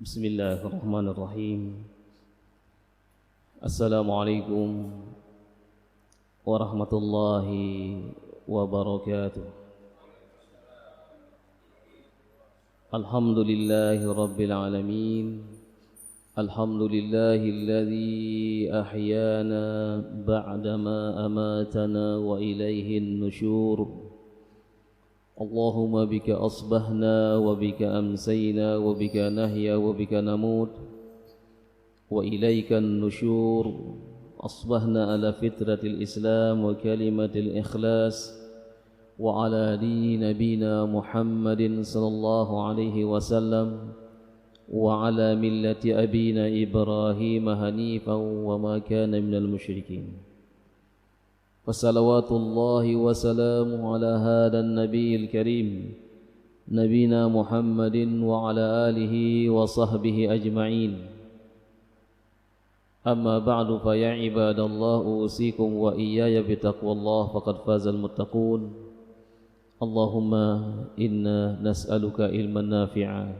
Bismillahirrahmanirrahim. Assalamualaikum warahmatullahi wabarakatuh. Alhamdulillahi rabbil alamin. Alhamdulillahilladzi ahyana ba'dama amatana wa ilaihin nusyur. Allahumma bika asbahna wa bika amsayna wa bika nahya wa bika namut wa ilaikan nusyur. Asbahna ala fitratil islam wa kalimatil ikhlas wa ala dini nabina Muhammadin sallallahu alaihi wasallam wa ala millati abina Ibrahim hanifan wa ma kana minal musyrikin. Wassalawatullahi wassalamu ala hadan nabiyil karim nabina Muhammadin wa ala alihi wa sahbihi ajma'in. Amma ba'du fa ya ibadallah usikum wa iyaya bitaqwallah faqad fazal muttaqun. Allahumma inna nas'aluka ilman nafi'a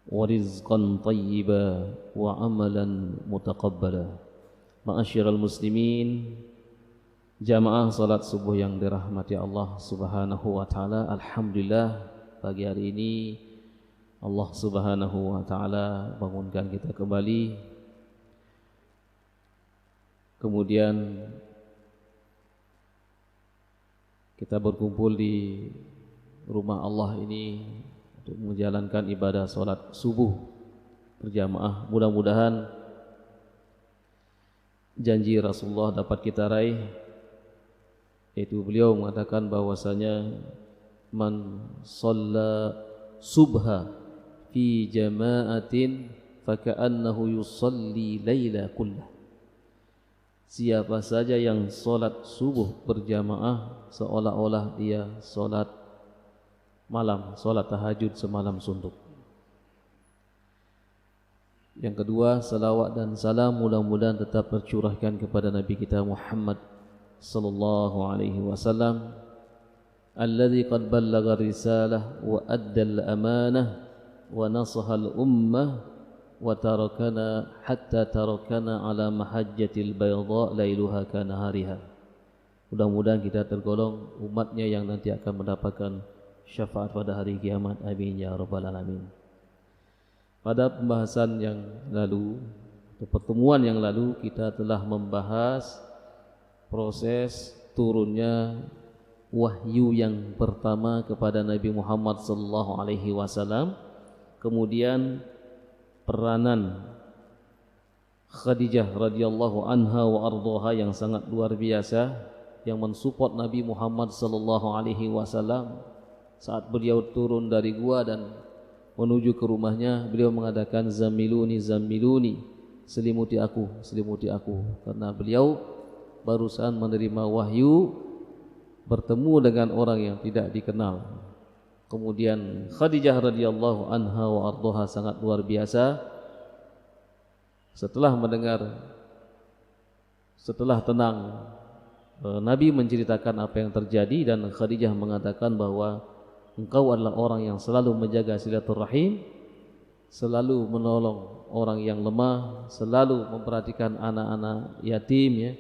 wa rizqan tayyiba wa amalan mutaqabbala. Ma'asyiral muslimin, jamaah salat subuh yang dirahmati Allah Subhanahu wa taala, alhamdulillah pagi hari ini Allah Subhanahu wa taala bangunkan kita kembali. Kemudian kita berkumpul di rumah Allah ini untuk menjalankan ibadah salat subuh berjamaah. Mudah-mudahan janji Rasulullah dapat kita raih, yaitu beliau mengatakan bahwasanya man shalla subha fi jama'atin faka'annahu yusalli laila kullah. Siapa saja yang solat subuh berjamaah seolah-olah dia solat malam, solat tahajud semalam suntuk. Yang kedua, salawat dan salam mudah-mudahan tetap tercurahkan kepada Nabi kita Muhammad sallallahu alaihi wasallam, alladzi qad ballagha risalah wa addal amanah wa nasaha al ummah wa tarakana hatta tarakana ala mahajjatil bayda lailuha kanahariha. Mudah-mudahan kita tergolong umatnya yang nanti akan mendapatkan syafaat pada hari kiamat. Amin ya rabbal alamin. Pada pembahasan yang lalu, atau pertemuan yang lalu, kita telah membahas proses turunnya wahyu yang pertama kepada Nabi Muhammad sallallahu alaihi wasallam, kemudian peranan Khadijah radhiyallahu anha wa ardhaha yang sangat luar biasa yang mensupport Nabi Muhammad sallallahu alaihi wasallam saat beliau turun dari gua dan menuju ke rumahnya. Beliau mengatakan zamiluni zamiluni, selimuti aku, karena beliau barusan menerima wahyu, bertemu dengan orang yang tidak dikenal. Kemudian Khadijah radhiyallahu anha wa ardhaha sangat luar biasa. Setelah tenang, Nabi menceritakan apa yang terjadi dan Khadijah mengatakan bahwa engkau adalah orang yang selalu menjaga silaturahim, selalu menolong orang yang lemah, selalu memperhatikan anak-anak yatim ya.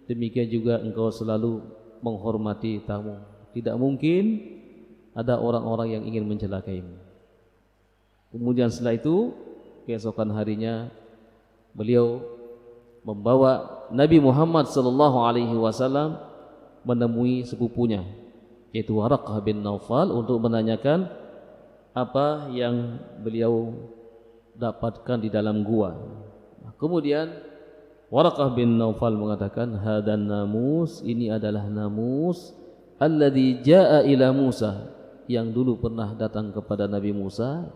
Demikian juga engkau selalu menghormati tamu. Tidak mungkin ada orang-orang yang ingin mencelakaimu. Kemudian setelah itu, keesokan harinya beliau membawa Nabi Muhammad sallallahu alaihi wasallam menemui sepupunya, yaitu Waraqah bin Naufal, untuk menanyakan apa yang beliau dapatkan di dalam gua. Kemudian Waraqah bin Naufal mengatakan, hadan namus, ini adalah namus alladzi jaa ila Musa, yang dulu pernah datang kepada Nabi Musa.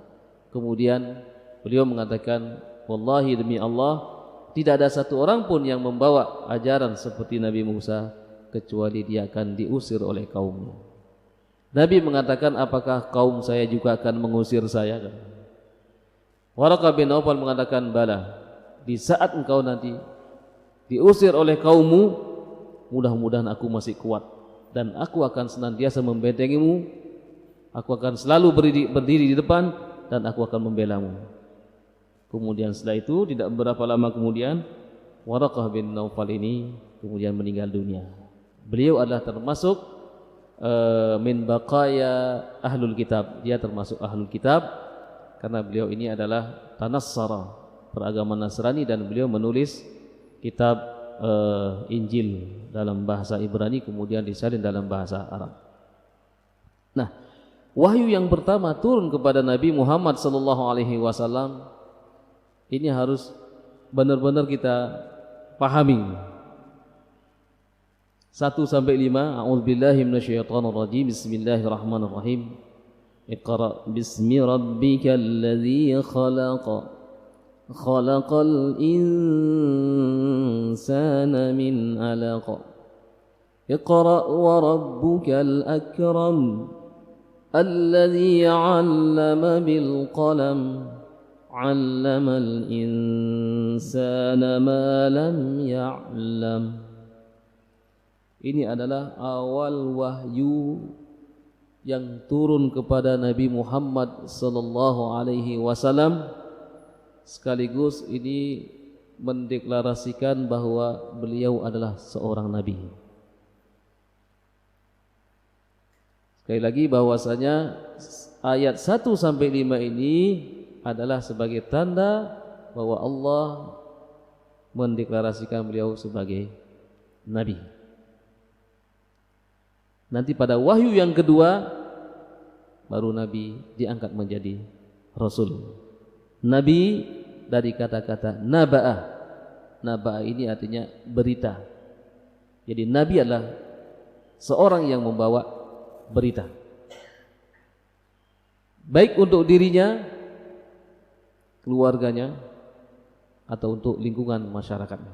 Kemudian beliau mengatakan, wallahi demi Allah, tidak ada satu orang pun yang membawa ajaran seperti Nabi Musa kecuali dia akan diusir oleh kaumnya. Nabi mengatakan, apakah kaum saya juga akan mengusir saya? Waraqah bin Naufal mengatakan, bala, di saat engkau nanti diusir oleh kaummu, mudah-mudahan aku masih kuat dan aku akan senantiasa membentengimu. Aku akan selalu berdiri di depan dan aku akan membelamu. Kemudian setelah itu tidak berapa lama kemudian Waraqah bin Naufal ini kemudian meninggal dunia. Beliau adalah termasuk min baqaya ahlul kitab. Dia termasuk ahlul kitab karena beliau ini adalah tanassara, beragama Nasrani, dan beliau menulis kitab Injil dalam bahasa Ibrani kemudian disalin dalam bahasa Arab. Nah, wahyu yang pertama turun kepada Nabi Muhammad sallallahu alaihi wasallam ini harus benar-benar kita pahami. 1 sampai 5. A'udzubillahi minasyaitonirrajim. Bismillahirrahmanirrahim. Iqra bismi rabbikal ladzi khalaq. Khalaqal insana min 'alaq. Iqra wa rabbukal akram. Alladzi 'allama bil qalam. 'Allamal insana ma lam ya'lam. Ini adalah awal wahyu yang turun kepada Nabi Muhammad sallallahu alaihi wasallam, sekaligus ini mendeklarasikan bahwa beliau adalah seorang nabi. Sekali lagi bahwasanya ayat 1 sampai 5 ini adalah sebagai tanda bahwa Allah mendeklarasikan beliau sebagai nabi. Nanti pada wahyu yang kedua baru Nabi diangkat menjadi Rasul. Nabi dari kata-kata naba'ah. Naba'ah ini artinya berita. Jadi Nabi adalah seorang yang membawa berita, baik untuk dirinya, keluarganya, atau untuk lingkungan masyarakatnya.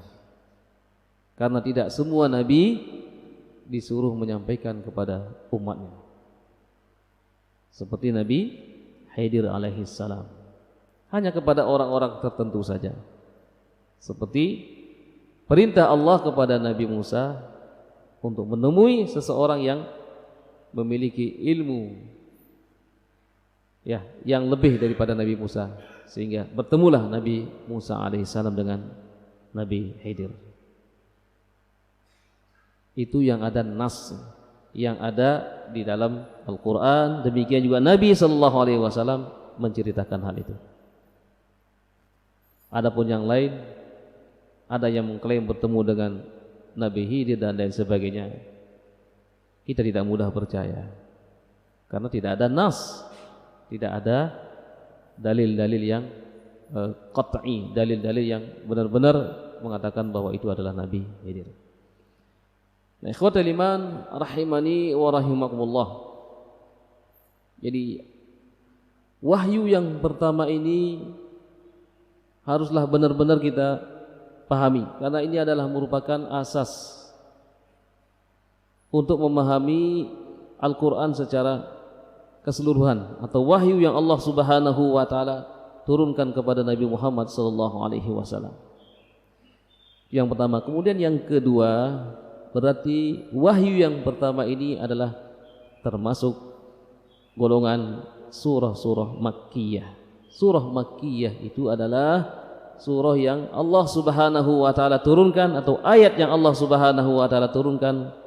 Karena tidak semua Nabi disuruh menyampaikan kepada umatnya, seperti Nabi Khidir alaihi salam, hanya kepada orang-orang tertentu saja. Seperti perintah Allah kepada Nabi Musa untuk menemui seseorang yang memiliki ilmu yang lebih daripada Nabi Musa, sehingga bertemulah Nabi Musa alaihi salam dengan Nabi Khidir. Itu yang ada nas, yang ada di dalam Al-Quran. Demikian juga Nabi SAW menceritakan hal itu. Adapun yang lain, ada yang mengklaim bertemu dengan Nabi Khidir dan lain sebagainya, kita tidak mudah percaya, karena tidak ada nas, tidak ada dalil-dalil yang qat'i, dalil-dalil yang benar-benar mengatakan bahwa itu adalah Nabi Khidir. Nah, ikhwatul iman rahimani wa rahimakumullah. Jadi wahyu yang pertama ini haruslah benar-benar kita pahami, karena ini adalah merupakan asas untuk memahami Al-Quran secara keseluruhan, atau wahyu yang Allah Subhanahu wa taala turunkan kepada Nabi Muhammad sallallahu alaihi wasallam. Yang pertama. Kemudian yang kedua, berarti wahyu yang pertama ini adalah termasuk golongan surah-surah Makkiyah. Surah Makkiyah itu adalah surah yang Allah Subhanahu wa taala turunkan, atau ayat yang Allah Subhanahu wa taala turunkan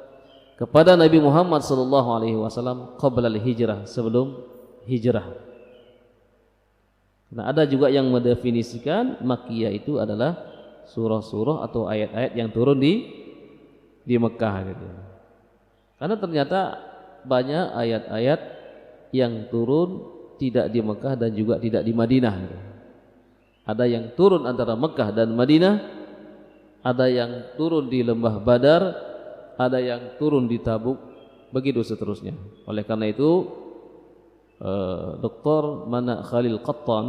kepada Nabi Muhammad sallallahu alaihi wasallam qabla al-hijrah, sebelum hijrah. Nah, ada juga yang mendefinisikan Makkiyah itu adalah surah-surah atau ayat-ayat yang turun di Mekah gitu. Karena ternyata banyak ayat-ayat yang turun tidak di Mekah dan juga tidak di Madinah gitu. Ada yang turun antara Mekah dan Madinah, ada yang turun di lembah Badar, ada yang turun di Tabuk, begitu seterusnya. Oleh karena itu Dr. Mana Khalil Qattan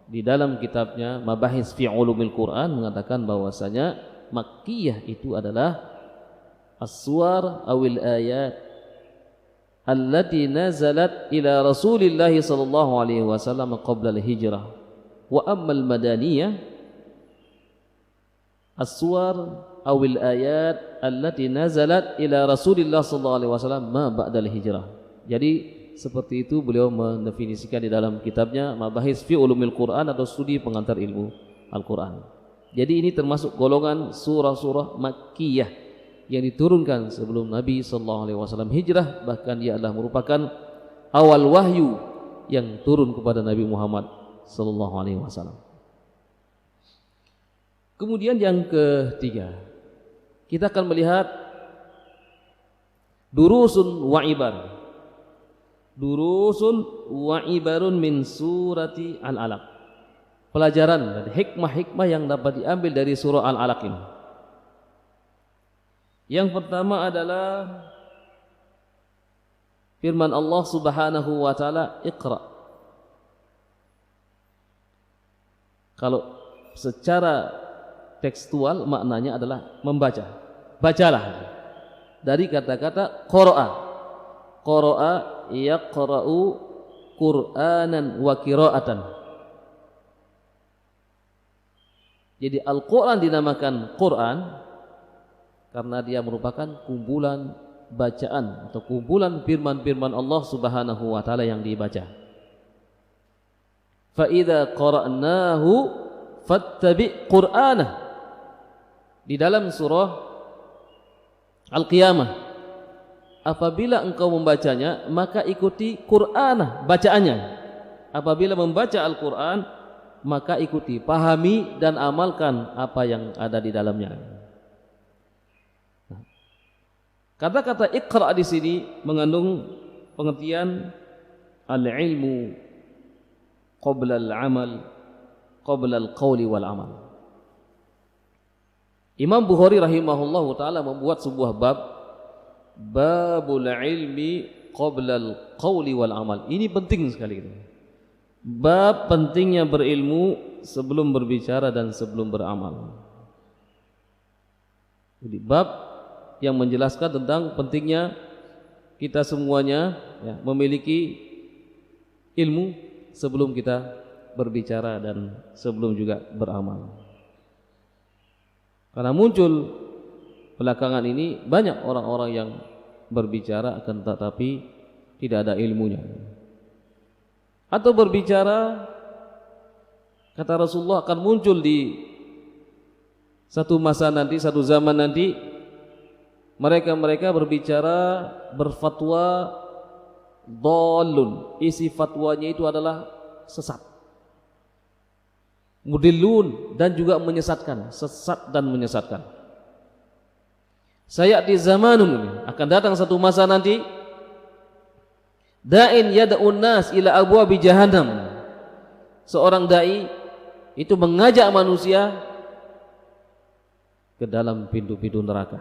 di dalam kitabnya Mabahis fi Ulumil Quran mengatakan bahwasanya Makkiyah itu adalah as-suwar awil ayat allati nazalat ila Rasulillah sallallahu alaihi wasallam qabla al-hijrah, wa amma al-madaniyah as-suwar awil ayat allati nazalat ila Rasulillah sallallahu alaihi wasallam ma ba'da al-hijrah. Jadi seperti itu beliau mendefinisikan di dalam kitabnya Mabahis fi Ulumil Quran atau studi pengantar ilmu Al-Quran. Jadi ini termasuk golongan surah-surah Makkiyah yang diturunkan sebelum Nabi SAW hijrah, bahkan ia adalah merupakan awal wahyu yang turun kepada Nabi Muhammad SAW. Kemudian yang ketiga, kita akan melihat durusun wa ibar. Durusun wa ibarun min surati Al-Alaq. Pelajaran dan hikmah-hikmah yang dapat diambil dari surah Al-Alaq ini. Yang pertama adalah firman Allah Subhanahu wa taala, Iqra. Kalau secara tekstual maknanya adalah membaca. Bacalah. Dari kata-kata qara'a. Qara'a yaqra'u Qur'anan wa qira'atan. Jadi Al-Quran dinamakan Quran karena dia merupakan kumpulan bacaan atau kumpulan firman-firman Allah Subhanahu wa taala yang dibaca. Fa idza qara'nahu fattabi' Qur'anah. Di dalam surah Al-Qiyamah, apabila engkau membacanya maka ikuti Qur'anah, bacaannya. Apabila membaca Al-Qur'an maka ikuti, pahami dan amalkan apa yang ada di dalamnya. Kata-kata Iqra di sini mengandung pengertian al-ilmu qabla al-amal, qabla al-qawli wal amal. Imam Bukhari rahimahullahu taala membuat sebuah babul ilmi qabla al-qawli wal amal. Ini penting sekali ini. Bab pentingnya berilmu sebelum berbicara dan sebelum beramal. Jadi bab yang menjelaskan tentang pentingnya kita semuanya memiliki ilmu sebelum kita berbicara dan sebelum juga beramal. Karena muncul belakangan ini banyak orang-orang yang berbicara akan tetapi tidak ada ilmunya. Atau berbicara, kata Rasulullah, akan muncul di satu masa nanti, satu zaman nanti, mereka berbicara, berfatwa dhalun, isi fatwanya itu adalah sesat, mudillun, dan juga menyesatkan, sesat dan menyesatkan. Sayati zamanun, akan datang satu masa nanti, da'in yad'un nas ila abwabi jahannam. Seorang dai itu mengajak manusia ke dalam pintu-pintu neraka.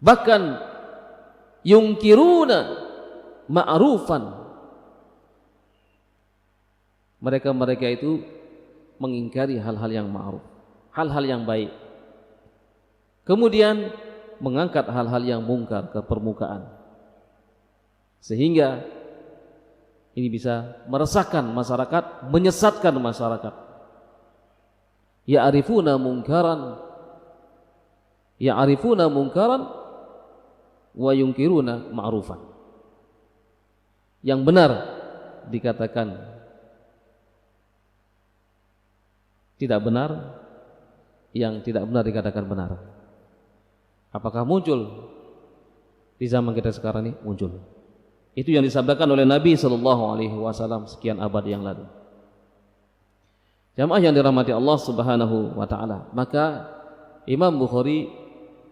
Bahkan yungkiruna ma'rufan. Mereka itu mengingkari hal-hal yang ma'ruf, hal-hal yang baik. Kemudian mengangkat hal-hal yang mungkar ke permukaan. Sehingga ini bisa meresahkan masyarakat, menyesatkan masyarakat. Ya'rifuna munkaran wa yunkiruna ma'rufan. Yang benar dikatakan tidak benar, yang tidak benar dikatakan benar. Apakah muncul di zaman kita sekarang ini? Muncul. Itu yang disabdakan oleh Nabi SAW sekian abad yang lalu. Jamaah yang dirahmati Allah Subhanahu wa taala, maka Imam Bukhari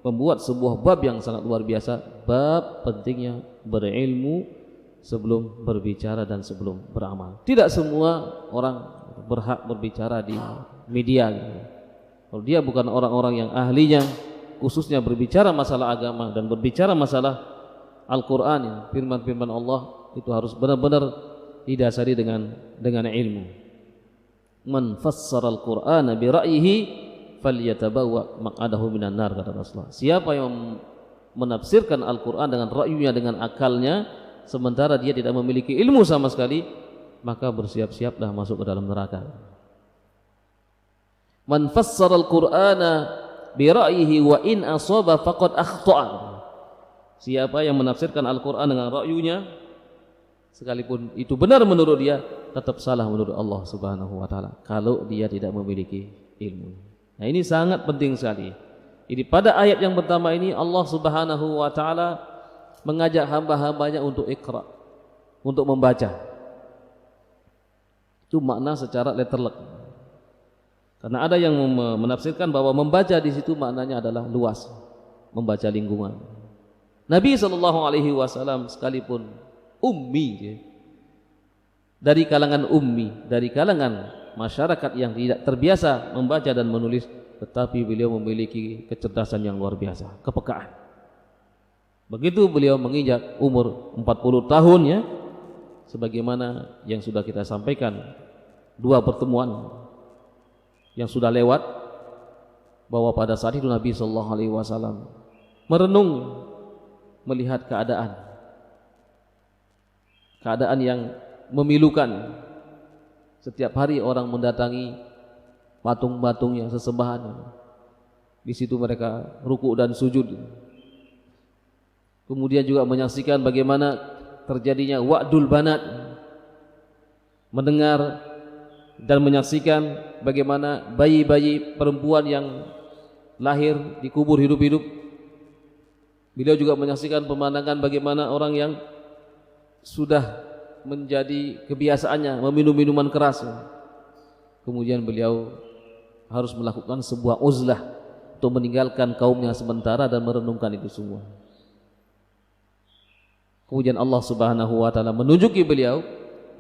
membuat sebuah bab yang sangat luar biasa, bab pentingnya berilmu sebelum berbicara dan sebelum beramal. Tidak semua orang berhak berbicara di media. Kalau dia bukan orang-orang yang ahlinya, khususnya berbicara masalah agama dan berbicara masalah Al-Quran, firman-firman Allah, itu harus benar-benar didasari dengan ilmu. Man fassara al-Qur'ana bi ra'yihi falyatabawwa maq'adahu minan nar, kata Rasulullah. Siapa yang menafsirkan Al-Quran dengan ra'yunya, dengan akalnya, sementara dia tidak memiliki ilmu sama sekali, maka bersiap-siaplah masuk ke dalam neraka. Man fassara al-Qur'ana bi ra'yihi wa in asaba faqad akhta'a. Siapa yang menafsirkan Al-Quran dengan ra'yunya, sekalipun itu benar menurut dia, tetap salah menurut Allah Subhanahu wa ta'ala kalau dia tidak memiliki ilmu. Nah, ini sangat penting sekali. Jadi pada ayat yang pertama ini Allah Subhanahu wa ta'ala mengajak hamba-hambanya untuk iqra, untuk membaca. Itu makna secara letterlek. Karena ada yang menafsirkan bahwa membaca di situ maknanya adalah luas, membaca lingkungan. Nabi SAW sekalipun ummi, dari kalangan ummi, dari kalangan masyarakat yang tidak terbiasa membaca dan menulis, tetapi beliau memiliki kecerdasan yang luar biasa, kepekaan. Begitu beliau menginjak umur 40 tahun ya, sebagaimana yang sudah kita sampaikan 2 pertemuan yang sudah lewat, bahwa pada saat itu Nabi SAW merenung, melihat keadaan yang memilukan. Setiap hari orang mendatangi patung-patungnya, sesembahan. Di situ mereka ruku dan sujud. Kemudian juga menyaksikan bagaimana terjadinya wa'dul banat, mendengar dan menyaksikan bagaimana bayi-bayi perempuan yang lahir dikubur hidup-hidup. Beliau juga menyaksikan pemandangan bagaimana orang yang sudah menjadi kebiasaannya meminum minuman keras. Kemudian beliau harus melakukan sebuah uzlah untuk meninggalkan kaumnya sementara dan merenungkan itu semua. Kemudian Allah Subhanahu wa ta'ala menunjuki beliau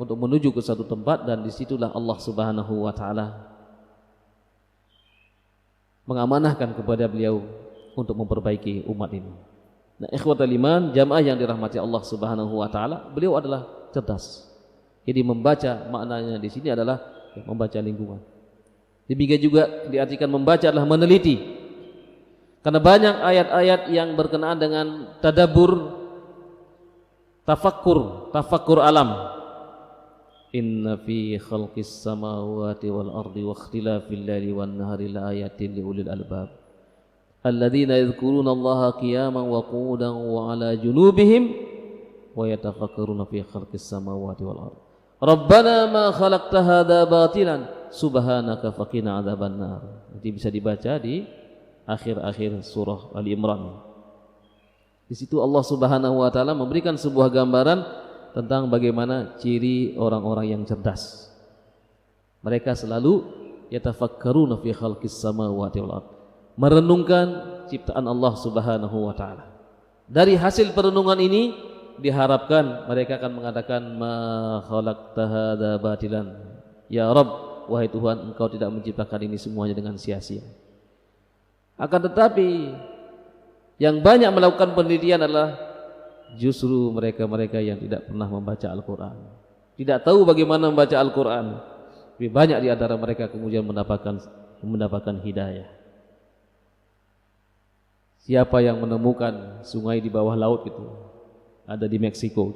untuk menuju ke satu tempat, dan disitulah Allah Subhanahu wa ta'ala mengamanahkan kepada beliau untuk memperbaiki umat ini. Nah, ikhwatal iman, jamaah yang dirahmati Allah Subhanahu wa ta'ala, beliau adalah cerdas. Jadi membaca maknanya di sini adalah membaca lingkungan. Demikian juga diartikan membaca adalah meneliti. Karena banyak ayat-ayat yang berkenaan dengan tadabbur, tafakkur alam. Inna fi khalqis samawati wal ardi wa ikhtilafil laili wan nahari laayatin liulil albab. Alladzina yadhkuruna Allaha qiyaman wa qu'udan wa 'ala junubihim wa yatafakkaruna fi khalqis samawati wal ardh. Rabbana ma khalaqta hadza batilan subhanaka faqina 'adzabannar. Nanti bisa dibaca di akhir-akhir surah Ali Imran. Di situ Allah Subhanahu wa taala memberikan sebuah gambaran tentang bagaimana ciri orang-orang yang cerdas. Mereka selalu yatafakkaruna fi khalqis samawati wal ardh, merenungkan ciptaan Allah Subhanahu wa ta'ala. Dari hasil perenungan ini diharapkan mereka akan mengatakan ma khalaqta hadza batilan, ya Rabb, wahai Tuhan, Engkau tidak menciptakan ini semuanya dengan sia-sia. Akan tetapi yang banyak melakukan penelitian adalah justru mereka-mereka yang tidak pernah membaca Al-Quran, tidak tahu bagaimana membaca Al-Quran. Lebih banyak di antara mereka kemudian mendapatkan hidayah. Siapa yang menemukan sungai di bawah laut itu ada di Meksiko.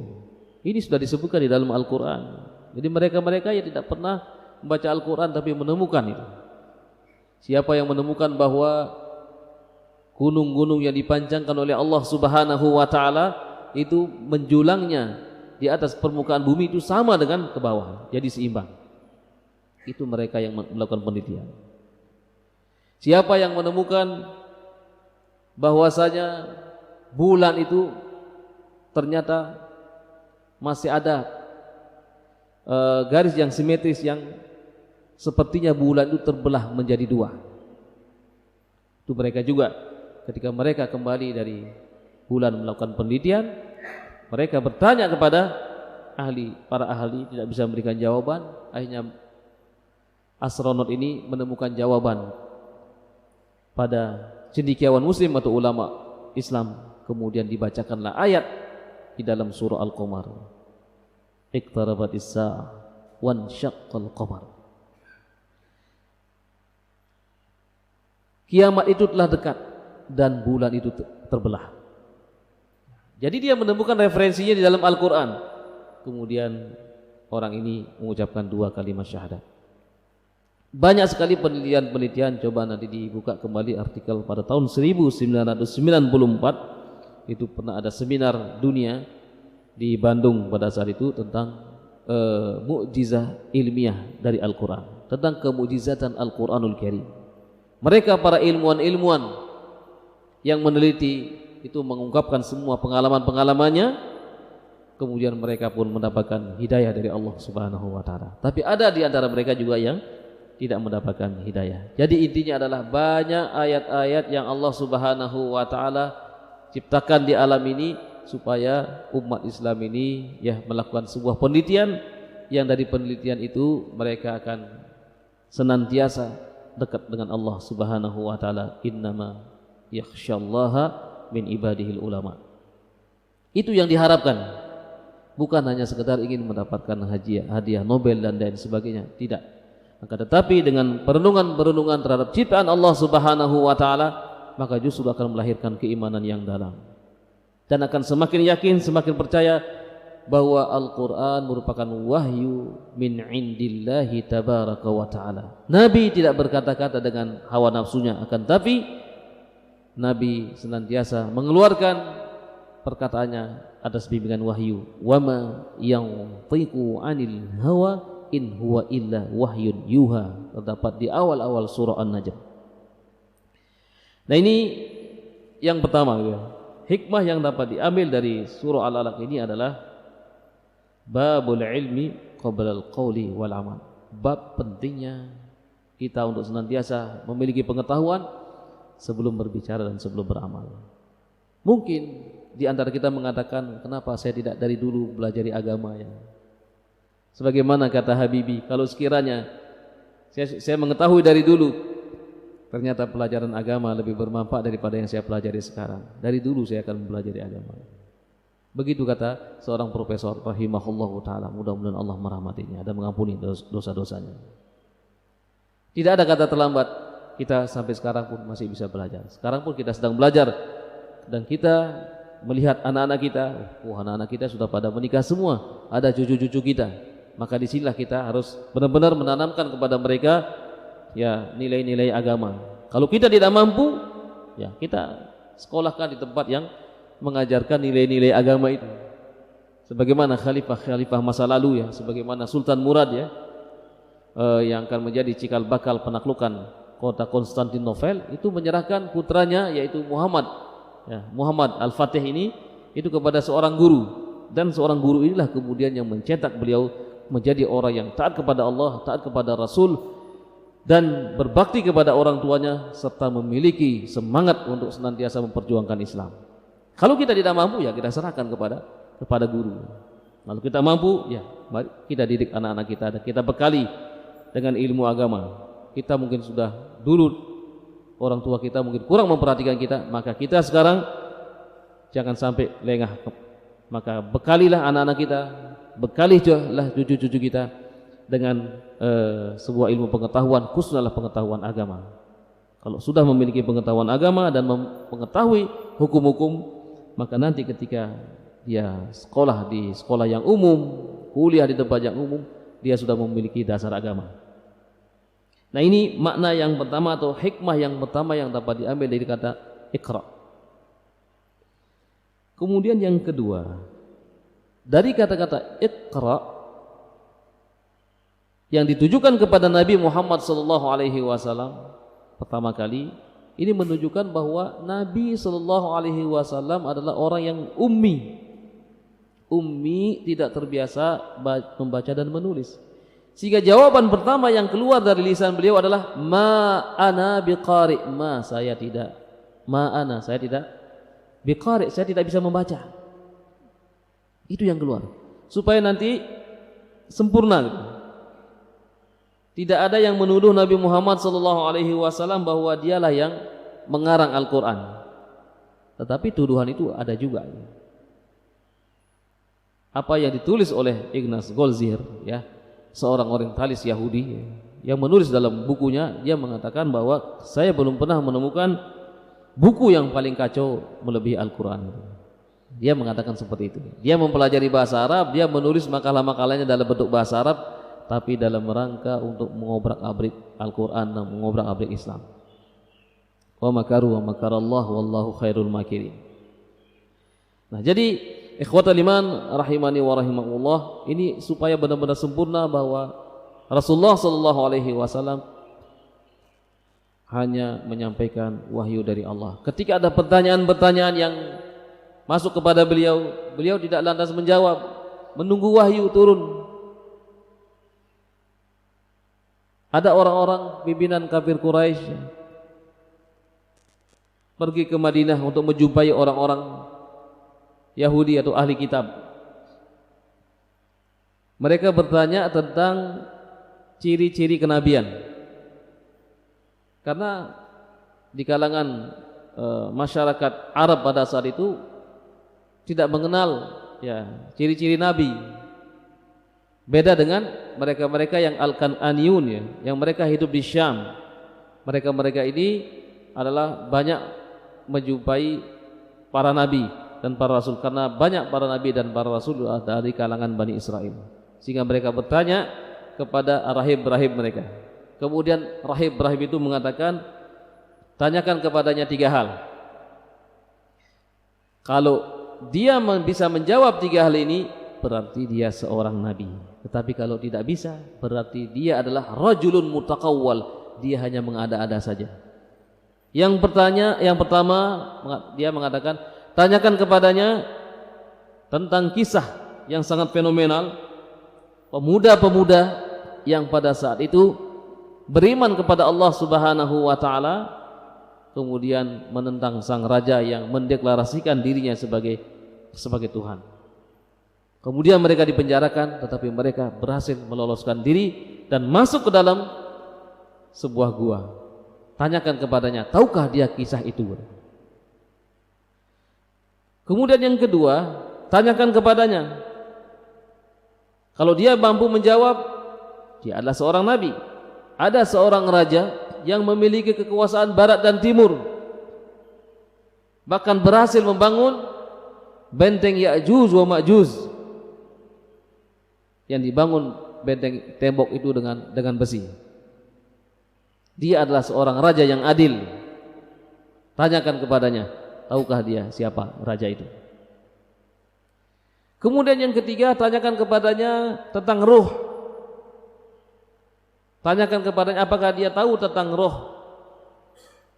Ini sudah disebutkan di dalam Al-Quran. Jadi mereka-mereka yang tidak pernah membaca Al-Quran tapi menemukan itu. Siapa yang menemukan bahwa gunung-gunung yang dipanjangkan oleh Allah Subhanahu wa ta'ala itu menjulangnya di atas permukaan bumi itu sama dengan ke bawah, jadi seimbang. Itu mereka yang melakukan penelitian. Siapa yang menemukan bahwasanya bulan itu ternyata masih ada garis yang simetris yang sepertinya bulan itu terbelah menjadi 2. Itu mereka juga ketika mereka kembali dari bulan melakukan penelitian, mereka bertanya kepada para ahli tidak bisa memberikan jawaban. Akhirnya astronot ini menemukan jawaban pada cendekiawan muslim atau ulama Islam. Kemudian dibacakanlah ayat di dalam surah Al-Qamar, iqtarabatis saa'ah wan syaqqal qamar. Kiamat itu telah dekat dan bulan itu terbelah. Jadi dia menemukan referensinya di dalam Al-Quran. Kemudian orang ini mengucapkan 2 kalimat syahadat. Banyak sekali penelitian-penelitian. Coba nanti dibuka kembali artikel pada tahun 1994 itu pernah ada seminar dunia di Bandung pada saat itu tentang mukjizah ilmiah dari Al-Quran, tentang kemukjizatan Al-Quranul Karim. Mereka para ilmuwan-ilmuwan yang meneliti itu mengungkapkan semua pengalaman-pengalamannya, kemudian mereka pun mendapatkan hidayah dari Allah Subhanahu wa taala. Tapi ada di antara mereka juga yang tidak mendapatkan hidayah. Jadi intinya adalah banyak ayat-ayat yang Allah Subhanahu wa taala ciptakan di alam ini supaya umat Islam ini melakukan sebuah penelitian, yang dari penelitian itu mereka akan senantiasa dekat dengan Allah Subhanahu wa taala. Innama yakhsyallaha min ibadihil ulama. Itu yang diharapkan, bukan hanya sekedar ingin mendapatkan hadiah Nobel dan lain sebagainya, tidak. Maka tetapi dengan perenungan terhadap ciptaan Allah Subhanahu wa taala, maka justru akan melahirkan keimanan yang dalam, dan akan semakin yakin, semakin percaya bahwa Al-Quran merupakan wahyu min indillahi tabaraka wa ta'ala. Nabi tidak berkata-kata dengan hawa nafsunya, akan tapi Nabi senantiasa mengeluarkan perkataannya atas bimbingan wahyu. Wama yantiqu 'anil hawa in huwa illa wahyun yuha, terdapat di awal-awal surah An-Najm. Nah, ini yang pertama ya. Hikmah yang dapat diambil dari surah Al-Alaq ini adalah babul ilmi qabla al-qawli wal amal. Bab pentingnya kita untuk senantiasa memiliki pengetahuan sebelum berbicara dan sebelum beramal. Mungkin di antara kita mengatakan, kenapa saya tidak dari dulu belajar agama ya? Sebagaimana kata Habibie, kalau sekiranya saya mengetahui dari dulu, ternyata pelajaran agama lebih bermanfaat daripada yang saya pelajari sekarang. Dari dulu saya akan mempelajari agama. Begitu kata seorang profesor rahimahullahu taala, mudah-mudahan Allah merahmatinya dan mengampuni dosa-dosanya. Tidak ada kata terlambat. Kita sampai sekarang pun masih bisa belajar. Sekarang pun kita sedang belajar, dan kita melihat anak-anak kita, anak-anak kita sudah pada menikah semua, ada cucu-cucu kita. Maka disinilah kita harus benar-benar menanamkan kepada mereka nilai-nilai agama. Kalau kita tidak mampu, kita sekolahkan di tempat yang mengajarkan nilai-nilai agama itu. Sebagaimana khalifah-khalifah masa lalu sebagaimana Sultan Murad yang akan menjadi cikal bakal penaklukan kota Konstantinopel, itu menyerahkan putranya yaitu Muhammad Al-Fatih ini itu kepada seorang guru, dan seorang guru inilah kemudian yang mencetak beliau menjadi orang yang taat kepada Allah, taat kepada Rasul, dan berbakti kepada orang tuanya, serta memiliki semangat untuk senantiasa memperjuangkan Islam. Kalau kita tidak mampu, kita serahkan kepada guru. Kalau kita mampu, mari kita didik anak-anak kita, dan kita bekali dengan ilmu agama. Kita mungkin sudah dulu orang tua kita mungkin kurang memperhatikan kita, maka kita sekarang jangan sampai lengah. Maka bekalilah anak-anak kita, bekalilah cucu-cucu kita dengan sebuah ilmu pengetahuan, khususnya pengetahuan agama. Kalau sudah memiliki pengetahuan agama dan mengetahui hukum-hukum, maka nanti ketika dia sekolah di sekolah yang umum, kuliah di tempat yang umum, dia sudah memiliki dasar agama. Nah, ini makna yang pertama atau hikmah yang pertama yang dapat diambil dari kata Iqra. Kemudian yang kedua, dari kata-kata Iqra yang ditujukan kepada Nabi Muhammad SAW pertama kali, ini menunjukkan bahwa Nabi SAW adalah orang yang ummi, tidak terbiasa membaca dan menulis. Sehingga jawaban pertama yang keluar dari lisan beliau adalah ma ana biqari, saya tidak biqari, saya tidak bisa membaca. Itu yang keluar supaya nanti sempurna gitu. Tidak ada yang menuduh Nabi Muhammad SAW bahwa dialah yang mengarang Al-Quran, tetapi tuduhan itu ada juga. Apa yang ditulis oleh Ignaz Goldziher, seorang orientalis Yahudi yang menulis dalam bukunya, dia mengatakan bahwa saya belum pernah menemukan buku yang paling kacau melebihi Al-Quran. Dia mengatakan seperti itu. Dia mempelajari bahasa Arab, dia menulis makalah-makalahnya dalam bentuk bahasa Arab, tapi dalam rangka untuk mengobrak-abrik Al-Quran dan mengobrak-abrik Islam. Wa makaru wa makarallah wallahu khairul makirin. Nah, jadi ikhwatal iman rahimani wa rahimakumullah, ini supaya benar-benar sempurna bahwa Rasulullah sallallahu alaihi wasallam hanya menyampaikan wahyu dari Allah. Ketika ada pertanyaan-pertanyaan yang masuk kepada beliau, beliau tidak lantas menjawab, menunggu wahyu turun. Ada orang-orang pimpinan kafir Quraisy pergi ke Madinah untuk menjumpai orang-orang Yahudi atau ahli kitab. Mereka bertanya tentang ciri-ciri kenabian. Karena di kalangan masyarakat Arab pada saat itu tidak mengenal ya ciri-ciri nabi. Beda dengan mereka-mereka yang Al-Kan'aniyun ya, yang mereka hidup di Syam. Mereka-mereka ini adalah banyak menjumpai para nabi dan para rasul, karena banyak para nabi dan para rasul dari kalangan Bani Israel. Sehingga mereka bertanya kepada rahib-rahib mereka. Kemudian rahib-rahib itu mengatakan, tanyakan kepadanya 3 hal. Kalau dia bisa menjawab 3 hal ini, berarti dia seorang nabi. Tetapi kalau tidak bisa, berarti dia adalah rajulun mutakawwal, dia hanya mengada-ada saja. Yang pertama dia mengatakan, tanyakan kepadanya tentang kisah yang sangat fenomenal pemuda-pemuda yang pada saat itu beriman kepada Allah Subhanahu wa taala, kemudian menentang sang raja yang mendeklarasikan dirinya sebagai Tuhan. Kemudian mereka dipenjarakan, tetapi mereka berhasil meloloskan diri dan masuk ke dalam sebuah gua. Tanyakan kepadanya, tahukah dia kisah itu? Kemudian yang kedua, tanyakan kepadanya, kalau dia mampu menjawab, dia adalah seorang nabi. Ada seorang raja yang memiliki kekuasaan barat dan timur, bahkan berhasil membangun benteng Ya'juj wa Ma'juj, yang dibangun benteng tembok itu dengan besi. Dia adalah seorang raja yang adil. Tanyakan kepadanya, tahukah dia siapa raja itu? Kemudian yang ketiga, tanyakan kepadanya tentang ruh. Tanyakan kepadanya apakah dia tahu tentang roh.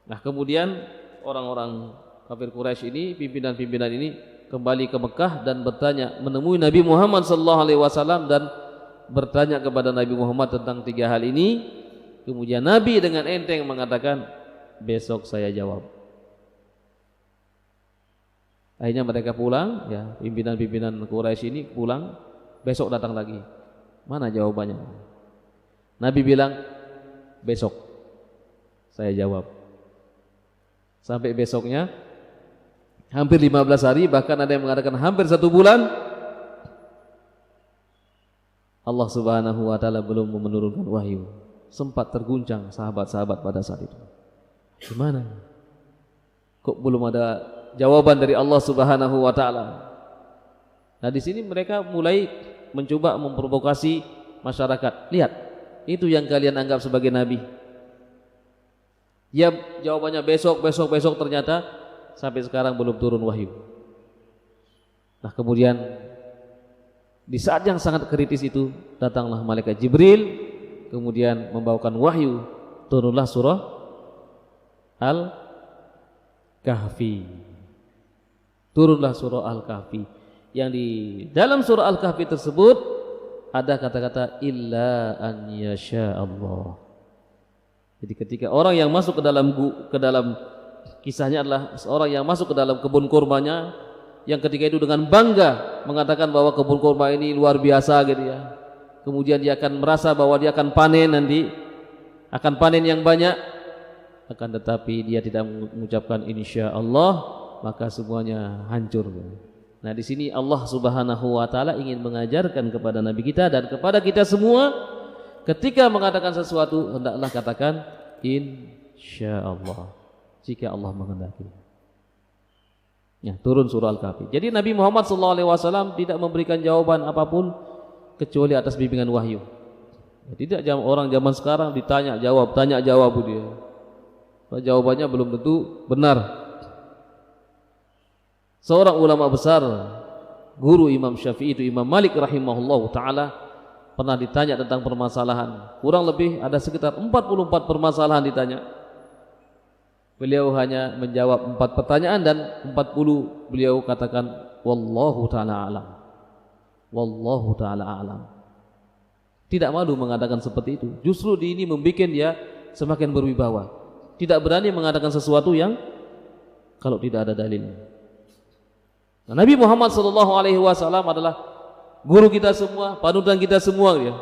Nah, kemudian orang-orang kafir Quraisy ini, pimpinan-pimpinan ini kembali ke Mekah dan bertanya, menemui Nabi Muhammad SAW dan bertanya kepada Nabi Muhammad tentang 3 hal ini. Kemudian Nabi dengan enteng mengatakan, besok saya jawab. Akhirnya mereka pulang, ya, pimpinan-pimpinan Quraisy ini pulang, besok datang lagi. Mana jawabannya? Nabi bilang, besok saya jawab. Sampai besoknya hampir 15 hari, bahkan ada yang mengatakan hampir 1 bulan, Allah Subhanahu wa taala belum menurunkan wahyu. Sempat terguncang sahabat-sahabat pada saat itu. Gimana? Kok belum ada jawaban dari Allah Subhanahu wa taala? Nah, di sini mereka mulai mencoba memprovokasi masyarakat. Lihat, itu yang kalian anggap sebagai nabi. Ya, jawabannya besok, ternyata sampai sekarang belum turun wahyu. Nah, kemudian di saat yang sangat kritis itu datanglah malaikat Jibril, kemudian membawakan wahyu. Turunlah surah Al-Kahfi. Turunlah surah Al-Kahfi, yang di dalam surah Al-Kahfi tersebut ada kata-kata illa an yasha Allah. Jadi ketika orang yang masuk ke dalam kisahnya adalah seorang yang masuk ke dalam kebun kurmanya, yang ketika itu dengan bangga mengatakan bahwa kebun kurma ini luar biasa gitu ya. Kemudian dia akan merasa bahwa dia akan panen nanti, akan panen yang banyak. Akan tetapi dia tidak mengucapkan insya Allah, maka semuanya hancur. Nah, di sini Allah Subhanahu wa taala ingin mengajarkan kepada nabi kita dan kepada kita semua, ketika mengatakan sesuatu hendaklah katakan insyaallah, jika Allah menghendaki. Ya, turun surah Al-Kahfi. Jadi Nabi Muhammad SAW tidak memberikan jawaban apapun kecuali atas bimbingan wahyu. Tidak orang zaman sekarang ditanya jawab, tanya jawab dia. Jawabannya belum tentu benar. Seorang ulama besar, guru Imam Syafi'i itu Imam Malik rahimahullahu taala, pernah ditanya tentang permasalahan. Kurang lebih ada sekitar 44 permasalahan ditanya. Beliau hanya menjawab 4 pertanyaan dan 40 beliau katakan wallahu taala alam. Wallahu taala alam. Tidak malu mengatakan seperti itu. Justru ini membuat dia semakin berwibawa. Tidak berani mengatakan sesuatu yang kalau tidak ada dalil. Nah, Nabi Muhammad SAW adalah guru kita semua, panutan kita semua. Ya.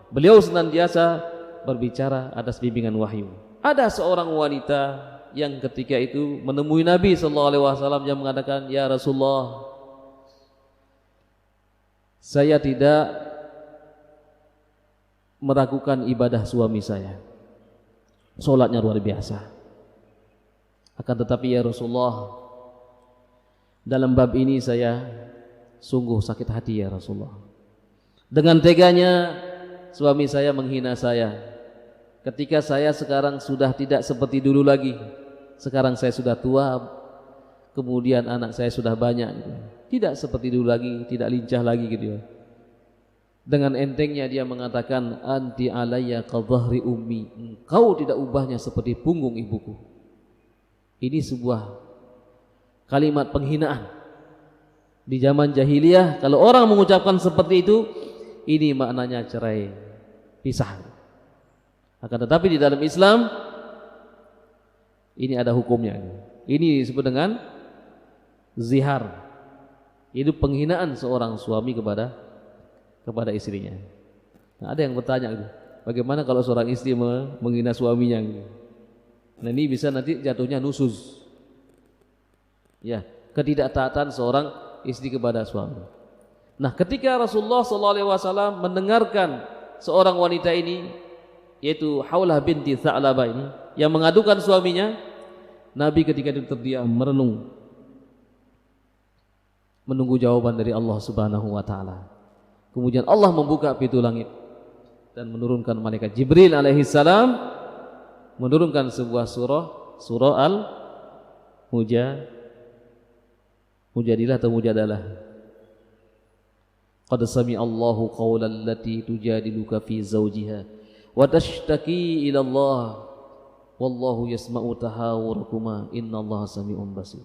Beliau senantiasa berbicara atas bimbingan wahyu. Ada seorang wanita yang ketika itu menemui Nabi SAW yang mengatakan, ya Rasulullah, saya tidak meragukan ibadah suami saya. Sholatnya luar biasa. Akan tetapi ya Rasulullah, dalam bab ini saya sungguh sakit hati ya Rasulullah. Dengan teganya suami saya menghina saya. Ketika saya sekarang sudah tidak seperti dulu lagi. Sekarang saya sudah tua, kemudian anak saya sudah banyak gitu. Tidak seperti dulu lagi, tidak lincah lagi gitu ya. Dengan entengnya dia mengatakan, anti alayya kadhahri ummi, engkau tidak ubahnya seperti punggung ibuku. Ini sebuah kalimat penghinaan. Di zaman jahiliyah kalau orang mengucapkan seperti itu, ini maknanya cerai, pisah. Akan tetapi di dalam Islam ini ada hukumnya. Ini disebut dengan zihar. Itu penghinaan seorang suami kepada istrinya. Nah, ada yang bertanya, bagaimana kalau seorang istri menghina suaminya? Nah, ini bisa nanti jatuhnya nusuz. Ya, ketidaktaatan seorang istri kepada suami. Nah, ketika Rasulullah SAW mendengarkan seorang wanita ini, yaitu Haulah binti Tha'labah ini, yang mengadukan suaminya, Nabi ketika itu terdiam merenung, menunggu jawaban dari Allah Subhanahu wa taala. Kemudian Allah membuka pintu langit dan menurunkan malaikat Jibril alaihi salam, menurunkan sebuah surah Al-Mujadilah atau Mujadalah. Qad sami'a Allahu qawlan allati tujadiluka fi zawjiha wa tashtaki ila Allah wallahu yasma'u tahawurakuma innallaha sami'un basir.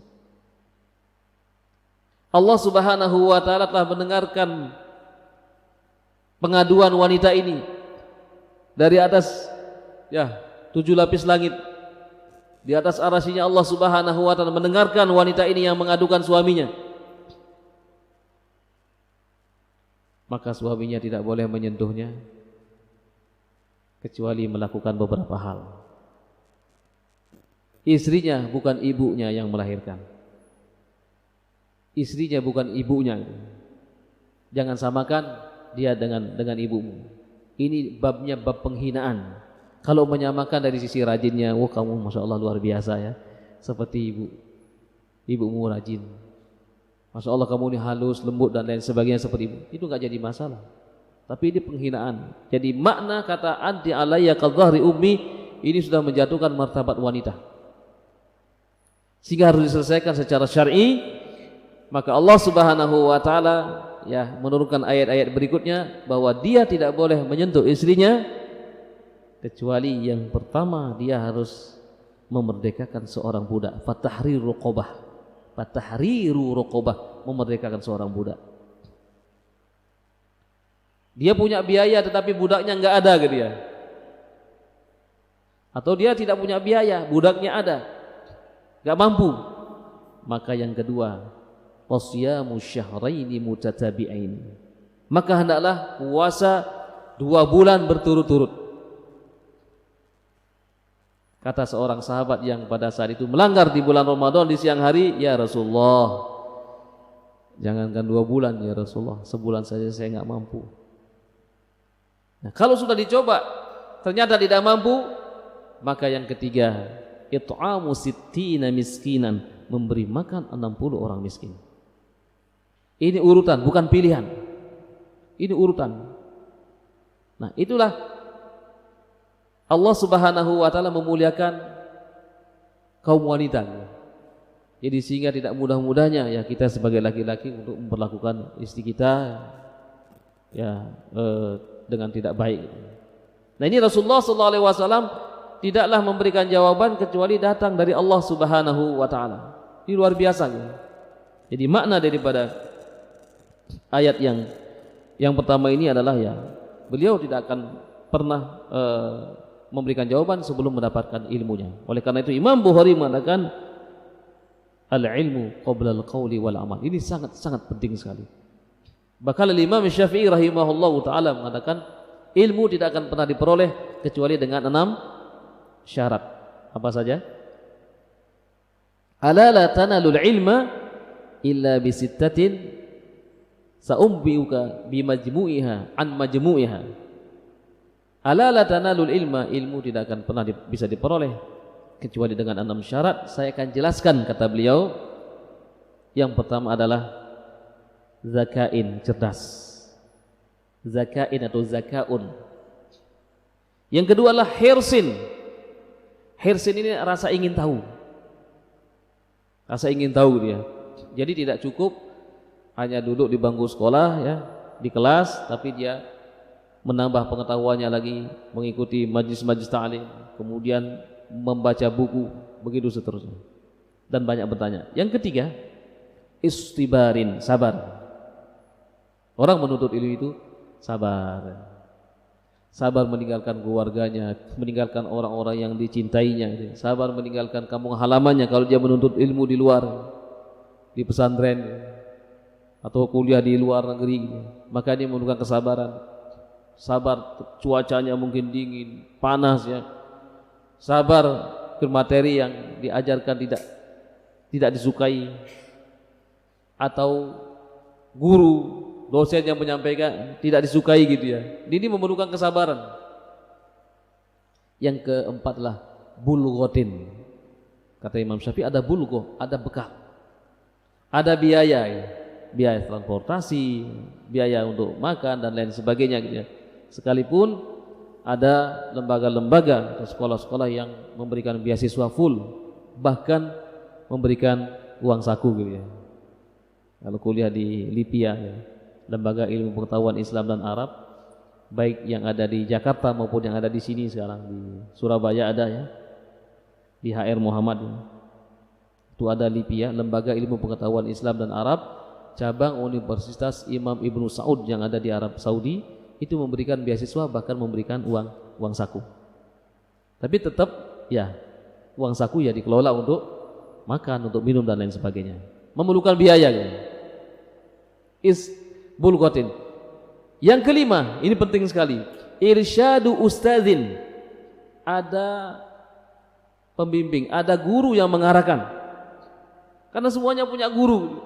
Allah Subhanahu wa taala telah mendengarkan pengaduan wanita ini dari atas 7 lapis langit. Di atas arasy-Nya Allah Subhanahu wa taala mendengarkan wanita ini yang mengadukan suaminya. Maka suaminya tidak boleh menyentuhnya kecuali melakukan beberapa hal. Istrinya bukan ibunya yang melahirkan. Istrinya bukan ibunya. Jangan samakan dia dengan ibumu. Ini babnya bab penghinaan. Kalau menyamakan dari sisi rajinnya, wah kamu masya Allah luar biasa ya, seperti ibumu rajin. Masya Allah kamu ini halus, lembut dan lain sebagainya seperti ibu. Itu nggak jadi masalah. Tapi ini penghinaan. Jadi makna kata anti alayya kadhahri ummi ini sudah menjatuhkan martabat wanita. Sehingga harus diselesaikan secara syar'i. Maka Allah Subhanahu wa taala menurunkan ayat-ayat berikutnya bahwa dia tidak boleh menyentuh istrinya kecuali yang pertama dia harus memerdekakan seorang budak. Fatahriru raqabah, memerdekakan seorang budak. Dia punya biaya tetapi budaknya enggak ada ke dia. Atau dia tidak punya biaya, budaknya ada, enggak mampu. Maka yang kedua, wasyamu syahraini mutatabi'ain. Maka hendaklah puasa 2 bulan berturut-turut. Kata seorang sahabat yang pada saat itu melanggar di bulan Ramadan di siang hari, ya Rasulullah, jangankan 2 bulan ya Rasulullah, sebulan saja saya enggak mampu. Nah, kalau sudah dicoba ternyata tidak mampu, maka yang ketiga, it'amu sittina miskinan, memberi makan 60 orang miskin. Ini urutan, bukan pilihan. Ini urutan. Nah, itulah Allah Subhanahu wa taala memuliakan kaum wanita. Jadi sehingga tidak mudah-mudahnya ya kita sebagai laki-laki untuk memperlakukan istri kita ya dengan tidak baik. Nah ini Rasulullah SAW tidaklah memberikan jawaban kecuali datang dari Allah Subhanahu wa taala. Ini luar biasa ya. Jadi makna daripada ayat yang pertama ini adalah ya beliau tidak akan pernah memberikan jawaban sebelum mendapatkan ilmunya. Oleh karena itu Imam Bukhari mengatakan al-ilmu qabla al-qawli wal amal. Ini sangat penting sekali. Bahkan Imam Syafi'i rahimahullahu taala mengatakan ilmu tidak akan pernah diperoleh kecuali dengan 6 syarat. Apa saja? Ala la tanalul ilma illa bi sittatin sa'umbiuka bi majmu'iha an majmu'iha. Ala la tanalul ilma, ilmu tidak akan pernah bisa diperoleh kecuali dengan 6 syarat. Saya akan jelaskan, kata beliau. Yang pertama adalah zakain, cerdas. Zakain atau zakaun. Yang kedua adalah hirsin. Hirsin ini rasa ingin tahu. Rasa ingin tahu dia. Jadi tidak cukup hanya duduk di bangku sekolah ya, di kelas, tapi dia menambah pengetahuannya lagi, mengikuti majlis-majlis ta'lim, kemudian membaca buku, begitu seterusnya. Dan banyak bertanya. Yang ketiga, istibarin, sabar. Orang menuntut ilmu itu sabar. Sabar meninggalkan keluarganya, meninggalkan orang-orang yang dicintainya, sabar meninggalkan kampung halamannya kalau dia menuntut ilmu di luar, di pesantren atau kuliah di luar negeri, maka dia memerlukan kesabaran. Sabar cuacanya mungkin dingin, panas ya. Sabar ke materi yang diajarkan tidak disukai, atau guru dosen yang menyampaikan tidak disukai gitu ya. Ini memerlukan kesabaran. Yang keempat lah bulghatin. Kata Imam Syafi'i ada bulghah, ada bekal. Ada biaya ya. Biaya transportasi, biaya untuk makan dan lain sebagainya gitu ya. Sekalipun ada lembaga-lembaga atau sekolah-sekolah yang memberikan beasiswa full, bahkan memberikan uang saku gitu ya. Kalau kuliah di Lipia ya, Lembaga Ilmu Pengetahuan Islam dan Arab, baik yang ada di Jakarta maupun yang ada di sini sekarang di Surabaya ada ya, di HR Muhammad ya. Itu ada Lipia, Lembaga Ilmu Pengetahuan Islam dan Arab, cabang Universitas Imam Ibnu Saud yang ada di Arab Saudi, itu memberikan beasiswa bahkan memberikan uang saku. Tapi tetap ya uang saku ya dikelola untuk makan, untuk minum dan lain sebagainya. Memerlukan biaya ya. Bulghatin. Yang kelima, ini penting sekali. Irsyadu ustadzin. Ada pembimbing, ada guru yang mengarahkan. Karena semuanya punya guru.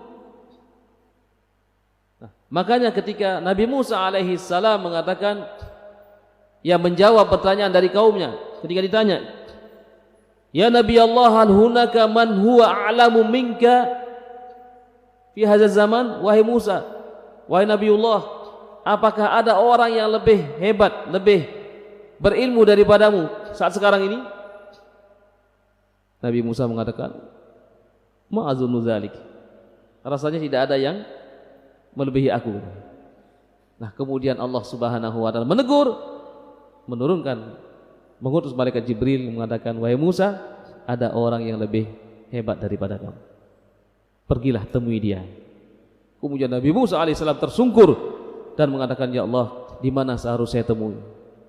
Nah, makanya ketika Nabi Musa alaihi salam mengatakan, yang menjawab pertanyaan dari kaumnya ketika ditanya, "Ya Nabi Allah, hal hunaka man huwa a'lamu minka fi hadzal zaman?" Wahai Musa, wahai Nabiullah, apakah ada orang yang lebih hebat, lebih berilmu daripadamu saat sekarang ini? Nabi Musa mengatakan, ma'azunnu dzalik. Rasanya tidak ada yang melebihi aku. Nah, kemudian Allah Subhanahu wa taala menegur, mengutus malaikat Jibril mengatakan, wahai Musa, ada orang yang lebih hebat daripada kamu. Pergilah temui dia. Kemudian Nabi Musa alaihissalam tersungkur dan mengatakan, ya Allah, di mana seharusnya saya temui?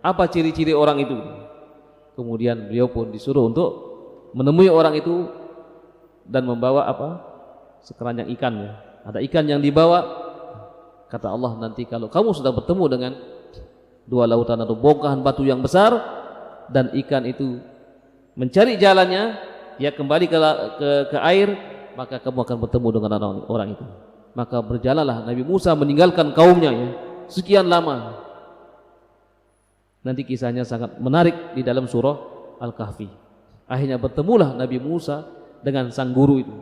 Apa ciri-ciri orang itu? Kemudian beliau pun disuruh untuk menemui orang itu dan membawa apa? Sekeranjang ikan ya. Ada ikan yang dibawa. Kata Allah, nanti kalau kamu sudah bertemu dengan dua lautan atau bongkahan batu yang besar dan ikan itu mencari jalannya, ya kembali ke air, maka kamu akan bertemu dengan orang itu. Maka berjalanlah Nabi Musa meninggalkan kaumnya ya, sekian lama. Nanti kisahnya sangat menarik di dalam surah Al-Kahfi. Akhirnya bertemulah Nabi Musa dengan sang guru itu.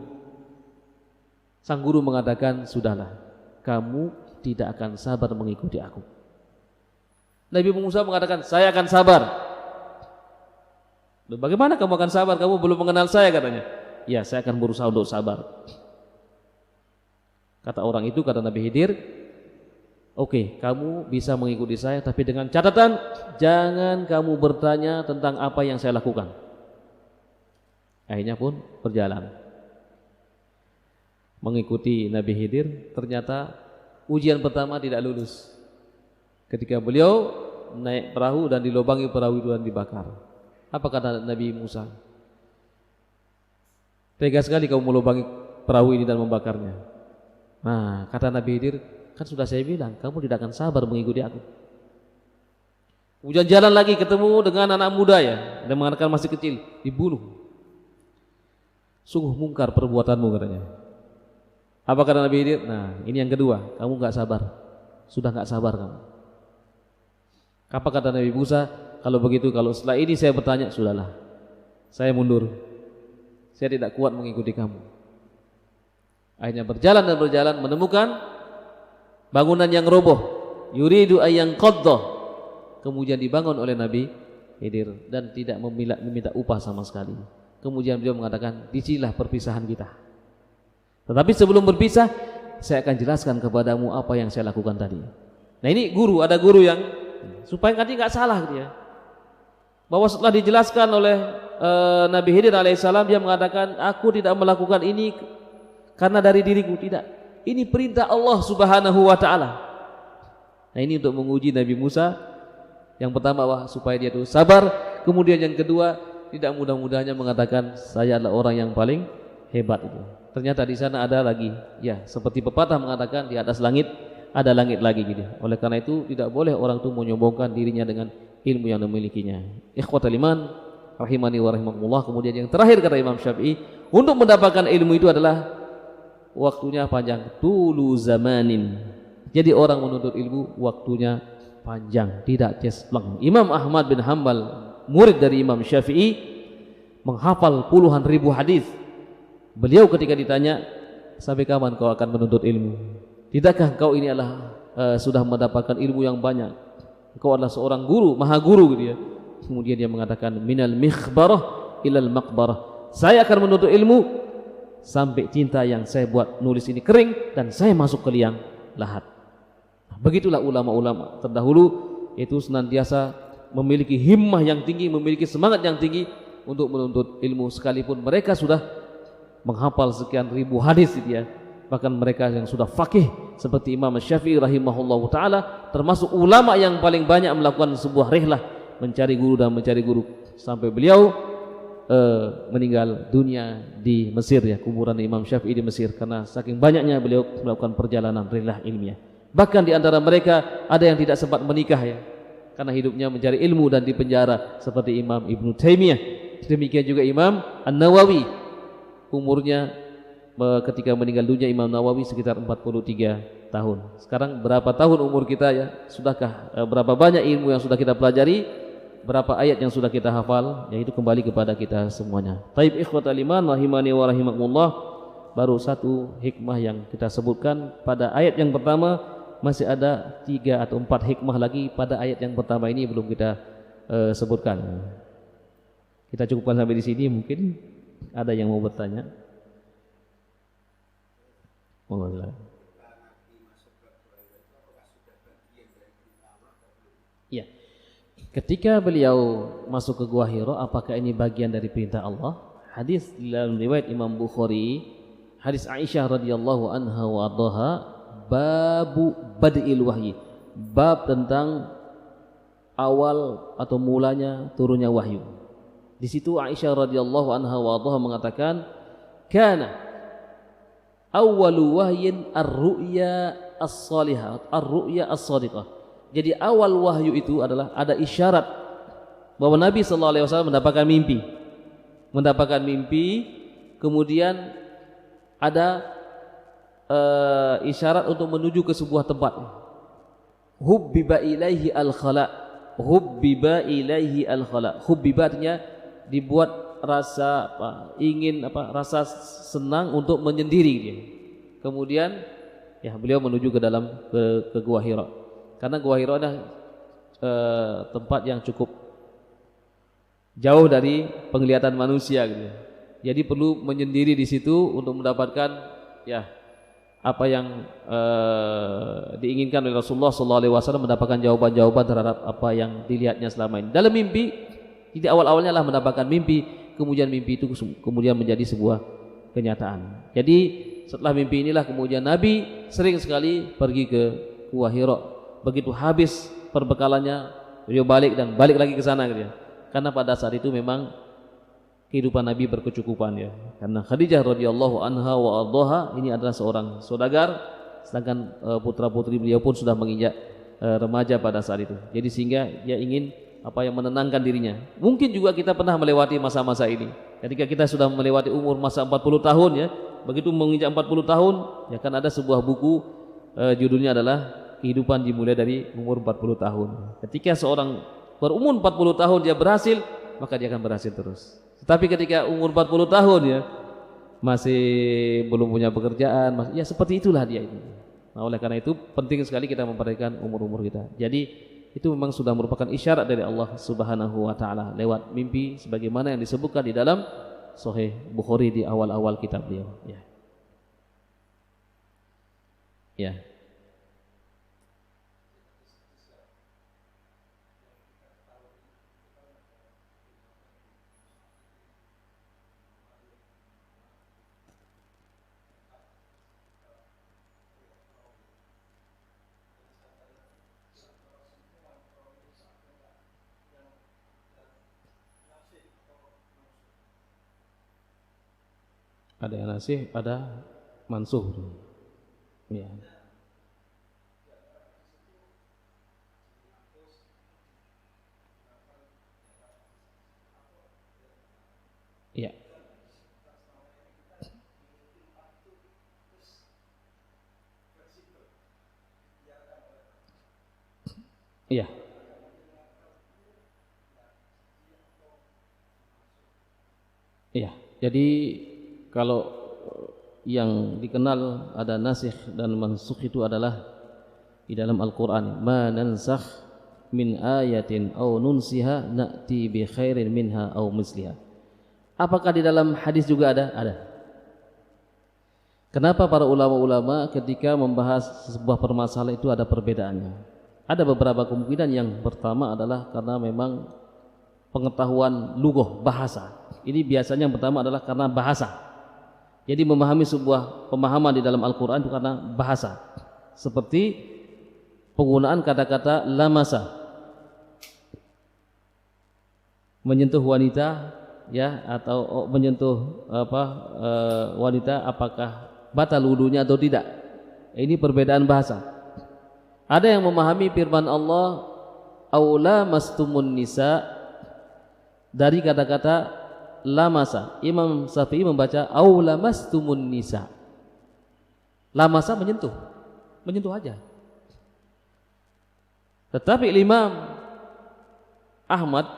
Sang guru mengatakan, sudahlah, kamu tidak akan sabar mengikuti aku. Nabi Musa mengatakan, saya akan sabar. Bagaimana kamu akan sabar? Kamu belum mengenal saya, katanya. ya saya akan berusaha untuk sabar. Kata orang itu, kata Nabi Khidir, oke, kamu bisa mengikuti saya, tapi dengan catatan jangan kamu bertanya tentang apa yang saya lakukan. Akhirnya pun berjalan mengikuti Nabi Khidir. Ternyata ujian pertama tidak lulus. Ketika beliau naik perahu dan dilobangi perahu itu dan dibakar. Apa kata Nabi Musa? Tega sekali kamu melubangi perahu ini dan membakarnya. Nah, kata Nabi Khidir, kan sudah saya bilang kamu tidak akan sabar mengikuti aku. Kemudian jalan lagi ketemu dengan anak muda ya, dan mengatakan masih kecil, dibunuh. Sungguh mungkar perbuatanmu, katanya. Apa kata Nabi Khidir? Nah, ini yang kedua, kamu gak sabar. Sudah gak sabar kamu. Apa kata Nabi Musa? Kalau begitu, kalau setelah ini saya bertanya, sudahlah, saya mundur. Saya tidak kuat mengikuti kamu. Akhirnya berjalan dan berjalan menemukan bangunan yang roboh, yuridu ayang qaddah, kemudian dibangun oleh Nabi Khidir dan tidak meminta upah sama sekali. Kemudian beliau mengatakan, disinilah perpisahan kita. Tetapi sebelum berpisah, saya akan jelaskan kepadamu apa yang saya lakukan tadi. Nah, ini guru, ada guru yang supaya nanti nggak salah dia. Bahwa setelah dijelaskan oleh Nabi Khidir alaihissalam, dia mengatakan, aku tidak melakukan ini karena dari diriku, tidak. Ini perintah Allah Subhanahu wa taala. Nah, ini untuk menguji Nabi Musa. Yang pertama supaya dia itu sabar, kemudian yang kedua tidak mudah-mudahnya mengatakan saya adalah orang yang paling hebat itu. Ternyata di sana ada lagi, ya, seperti pepatah mengatakan di atas langit ada langit lagi gitu. Oleh karena itu tidak boleh orang itu menyombongkan dirinya dengan ilmu yang dimilikinya. Ikhwatal iman rahimani wa rahimakumullah. Kemudian yang terakhir kata Imam Syafi'i, untuk mendapatkan ilmu itu adalah waktunya panjang, tulu zamanin. Jadi orang menuntut ilmu waktunya panjang, tidak cespleng. Imam Ahmad bin Hanbal, murid dari Imam Syafi'i, menghafal puluhan ribu hadis. Beliau ketika ditanya, sampai kapan kau akan menuntut ilmu? Tidakkah kau ini adalah sudah mendapatkan ilmu yang banyak? Kau adalah seorang guru, maha guru gitu ya. Kemudian dia mengatakan, minal mikhbarah ilal maqbarah. Saya akan menuntut ilmu sampai tinta yang saya buat nulis ini kering dan saya masuk ke liang lahat. Begitulah ulama-ulama terdahulu itu senantiasa memiliki himmah yang tinggi, memiliki semangat yang tinggi untuk menuntut ilmu, sekalipun mereka sudah menghafal sekian ribu hadis gitu ya. Bahkan mereka yang sudah faqih seperti Imam Syafi'i rahimahullahu taala, termasuk ulama yang paling banyak melakukan sebuah rihlah mencari guru dan mencari guru, sampai beliau meninggal dunia di Mesir ya, kuburan Imam Syafi'i di Mesir, karena saking banyaknya beliau melakukan perjalanan rihlah ilmiah. Bahkan di antara mereka ada yang tidak sempat menikah ya, karena hidupnya mencari ilmu dan dipenjara, seperti Imam Ibnu Taimiyah. Demikian juga Imam An-Nawawi, umurnya ketika meninggal dunia Imam Nawawi sekitar 43 tahun. Sekarang berapa tahun umur kita ya? Sudahkah berapa banyak ilmu yang sudah kita pelajari? Berapa ayat yang sudah kita hafal? Ya, itu kembali kepada kita semuanya. Taib ikhwatal iman rahimani wa rahimakumullah. Baru satu hikmah yang kita sebutkan pada ayat yang pertama, masih ada 3 atau 4 hikmah lagi pada ayat yang pertama ini belum kita sebutkan. Kita cukupkan sampai di sini. Mungkin ada yang mau bertanya. Ya. Ketika beliau masuk ke Gua Hira, apakah ini bagian dari perintah Allah? Hadis dalam riwayat Imam Bukhari, hadis Aisyah radhiyallahu anha wa ardhaha, babu bad'il wahyi, bab tentang awal atau mulanya turunnya wahyu. Di situ Aisyah radhiyallahu anha wa ardhaha mengatakan, kana awwalu wahyin ar-ru'ya as-salihah, ar-ru'ya as-sadiqah. Jadi awal wahyu itu adalah ada isyarat bahwa Nabi sallallahu alaihi wasallam mendapatkan mimpi, kemudian ada isyarat untuk menuju ke sebuah tempat. Hubbiba ilaihi al-khala, hubbiba ilaihi al-khala. Hubbiba artinya dibuat rasa rasa senang untuk menyendiri dia. Kemudian ya beliau menuju ke dalam ke Gua Hira. Karena Gua Hira adalah tempat yang cukup jauh dari penglihatan manusia gitu. Jadi perlu menyendiri di situ untuk mendapatkan ya apa yang diinginkan oleh Rasulullah SAW, mendapatkan jawaban-jawaban terhadap apa yang dilihatnya selama ini. Dalam mimpi, di awal-awalnya lah mendapatkan mimpi, kemudian mimpi itu kemudian menjadi sebuah kenyataan. Jadi setelah mimpi inilah kemudian Nabi sering sekali pergi ke Gua Hira. Begitu habis perbekalannya, beliau balik dan balik lagi ke sana gitu ya. Karena pada saat itu memang kehidupan Nabi berkecukupan ya. Karena Khadijah radhiyallahu anha wa ardhaha ini adalah seorang saudagar, sedangkan putra-putri beliau pun sudah menginjak remaja pada saat itu. Jadi sehingga dia ingin apa yang menenangkan dirinya. Mungkin juga kita pernah melewati masa-masa ini. Ketika kita sudah melewati umur masa 40 tahun ya, begitu menginjak 40 tahun ya kan ada sebuah buku judulnya adalah kehidupan dimulai dari umur 40 tahun. Ketika seorang berumur 40 tahun dia berhasil, maka dia akan berhasil terus. Tetapi ketika umur 40 tahun ya masih belum punya pekerjaan, ya seperti itulah dia itu. Nah, oleh karena itu penting sekali kita memperhatikan umur-umur kita. Jadi itu memang sudah merupakan isyarat dari Allah Subhanahu wa taala lewat mimpi sebagaimana yang disebutkan di dalam Sahih Bukhari di awal-awal kitab beliau ya. Ya. Ada yang nasih, ada mansuh. Ya. Ya. Iya. Iya. Jadi kalau yang dikenal ada nasikh dan mansukh itu adalah di dalam Al-Qur'an, ma nansakh min ayatin aw nunsiha na'ti bi khairin minha aw misliha. Apakah di dalam hadis juga ada? Ada. Kenapa para ulama-ulama ketika membahas sebuah permasalahan itu ada perbedaannya? Ada beberapa kemungkinan. Yang pertama adalah karena memang pengetahuan lughah, bahasa. Ini biasanya yang pertama adalah karena bahasa. Jadi memahami sebuah pemahaman di dalam Al-Quran itu karena bahasa. Seperti penggunaan kata-kata lamasa, menyentuh wanita ya, atau menyentuh wanita apakah batal wudunya atau tidak. Ini perbedaan bahasa. Ada yang memahami firman Allah aula mastumun nisa dari kata-kata lamasa. Imam Syafi'i membaca aula mastumun nisa. Lamasa menyentuh aja. Tetapi Imam Ahmad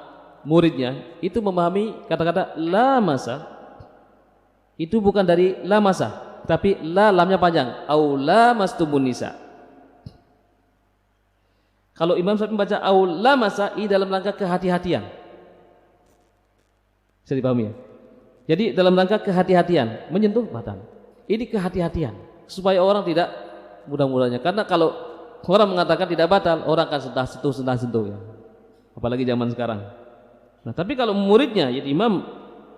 muridnya itu memahami kata-kata lamasa itu bukan dari lamasa, tapi lamnya panjang, aula mastumun nisa. Kalau Imam Syafi'i membaca aula masa, ini dalam rangka kehati-hatian. Bisa dipahami ya? Jadi dalam rangka kehati-hatian, menyentuh batal. Ini kehati-hatian supaya orang tidak mudah-mudahnya. Karena kalau orang mengatakan tidak batal, orang akan sentuh ya. Apalagi zaman sekarang. Nah, tapi kalau muridnya yaitu Imam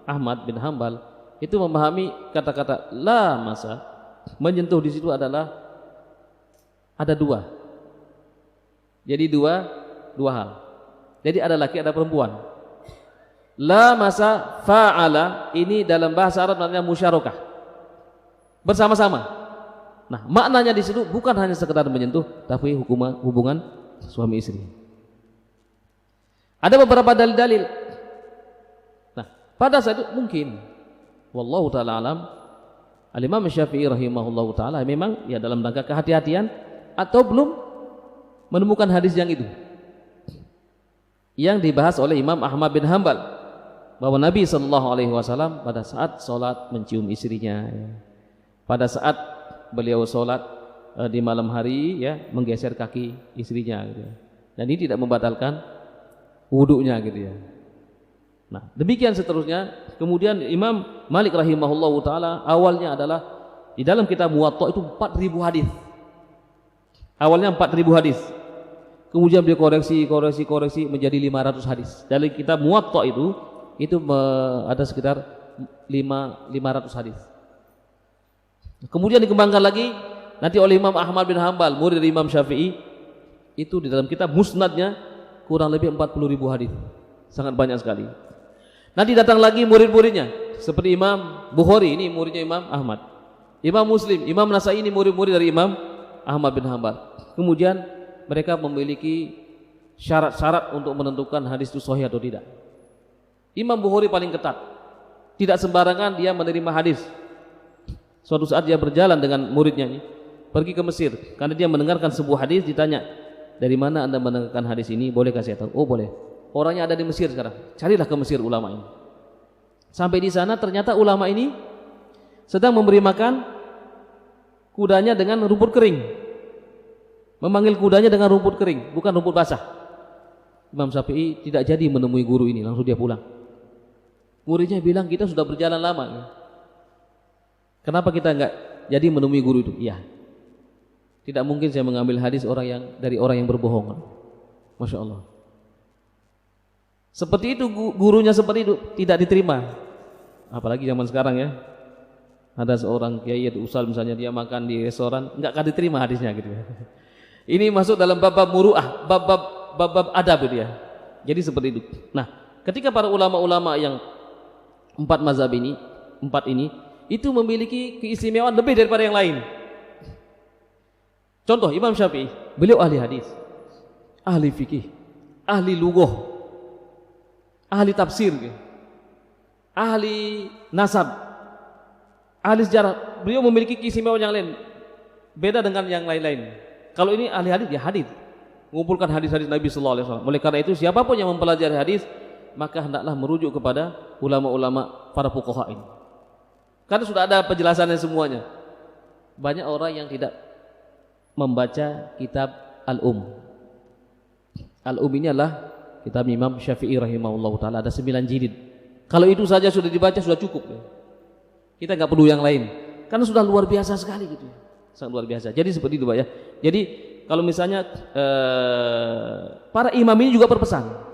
Ahmad bin Hambal itu memahami kata-kata la masa, menyentuh di situ adalah ada dua. Jadi dua hal. Jadi ada laki ada perempuan. La masa fa'ala ini dalam bahasa Arab namanya musyarakah, bersama-sama. Nah, maknanya di situ bukan hanya sekedar menyentuh, tapi hubungan suami istri. Ada beberapa dalil-dalil. Nah, pada saat itu mungkin, wallahu taala alam, Al-Imam Syafi'i rahimahullahu taala memang ya dalam rangka kehati-hatian atau belum menemukan hadis yang itu yang dibahas oleh Imam Ahmad bin Hambal, bahwa Nabi SAW pada saat sholat mencium istrinya ya. Pada saat beliau sholat di malam hari ya menggeser kaki istrinya gitu ya. Dan ini tidak membatalkan wudunya gitu ya. Nah, demikian seterusnya. Kemudian Imam Malik rahimahullahu taala awalnya adalah di dalam kitab Muwatta itu 4.000 hadis. Awalnya 4.000 hadis. Kemudian beliau koreksi menjadi 500 hadis. Dari kitab Muwatta itu ada sekitar 500 hadis. Kemudian dikembangkan lagi nanti oleh Imam Ahmad bin Hanbal, murid dari Imam Syafi'i, itu di dalam kitab Musnadnya kurang lebih 40.000 hadis. Sangat banyak sekali. Nanti datang lagi murid-muridnya seperti Imam Bukhari, ini muridnya Imam Ahmad. Imam Muslim, Imam Nasai, ini murid-murid dari Imam Ahmad bin Hanbal. Kemudian mereka memiliki syarat-syarat untuk menentukan hadis itu sahih atau tidak. Imam Bukhari paling ketat. Tidak sembarangan dia menerima hadis. Suatu saat dia berjalan dengan muridnya ini, pergi ke Mesir karena dia mendengarkan sebuah hadis. Ditanya, dari mana anda mendengarkan hadis ini? Boleh kasih tahu? Oh boleh. Orangnya ada di Mesir sekarang. Carilah ke Mesir ulama ini. Sampai di sana ternyata ulama ini sedang memberi makan kudanya dengan rumput kering. Memanggil kudanya dengan rumput kering, bukan rumput basah. Imam Syafi'i tidak jadi menemui guru ini, langsung dia pulang. Muridnya bilang, kita sudah berjalan lama, kenapa kita enggak jadi menemui guru itu? Iya, tidak mungkin saya mengambil hadis dari orang yang berbohong. Masya Allah. Seperti itu, gurunya seperti itu tidak diterima. Apalagi zaman sekarang ya, ada seorang kiai atau ustaz misalnya dia makan di restoran, enggak akan diterima hadisnya gitu ya. Ini masuk dalam bab-bab muru'ah, bab-bab adab itu ya. Jadi seperti itu. Nah, ketika para ulama-ulama yang empat ini itu memiliki keistimewaan lebih daripada yang lain. Contoh Imam Syafi'i, beliau ahli hadis, ahli fikih, ahli lughah, ahli tafsir, ahli nasab, ahli sejarah. Beliau memiliki keistimewaan yang lain, beda dengan yang lain-lain. Kalau ini ahli hadis, ya hadis, mengumpulkan hadis-hadis Nabi sallallahu alaihi wasallam. Oleh karena itu siapapun yang mempelajari hadis, maka hendaklah merujuk kepada ulama-ulama para fuqaha ini. Karena sudah ada penjelasannya semuanya. Banyak orang yang tidak membaca kitab Al-Um. Al-Um ini adalah kitab Imam Syafi'i rahimahullahu taala, ada 9 jilid. Kalau itu saja sudah dibaca sudah cukup. Kita enggak perlu yang lain. Karena sudah luar biasa sekali gitu. Sangat luar biasa. Jadi seperti itu Pak ya. Jadi kalau misalnya para imam ini juga berpesan.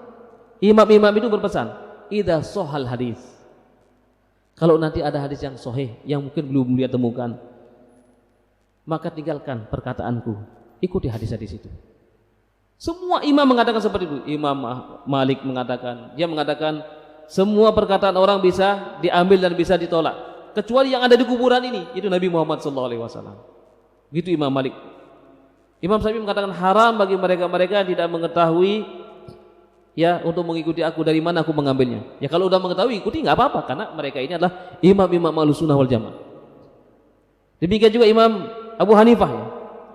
Imam-imam itu berpesan, idza shahal hadis. Kalau nanti ada hadis yang sahih yang mungkin belum dia temukan, maka tinggalkan perkataanku, ikuti hadis-hadis itu. Semua imam mengatakan seperti itu. Imam Malik mengatakan, dia mengatakan semua perkataan orang bisa diambil dan bisa ditolak, kecuali yang ada di kuburan ini, itu Nabi Muhammad SAW. Gitu Imam Malik. Imam Syafi'i mengatakan haram bagi mereka-mereka yang tidak mengetahui ya untuk mengikuti aku, dari mana aku mengambilnya. Ya kalau udah mengetahui ikuti nggak apa-apa, karena mereka ini adalah imam-imam Ahlussunnah wal Jamaah. Demikian juga Imam Abu Hanifah ya.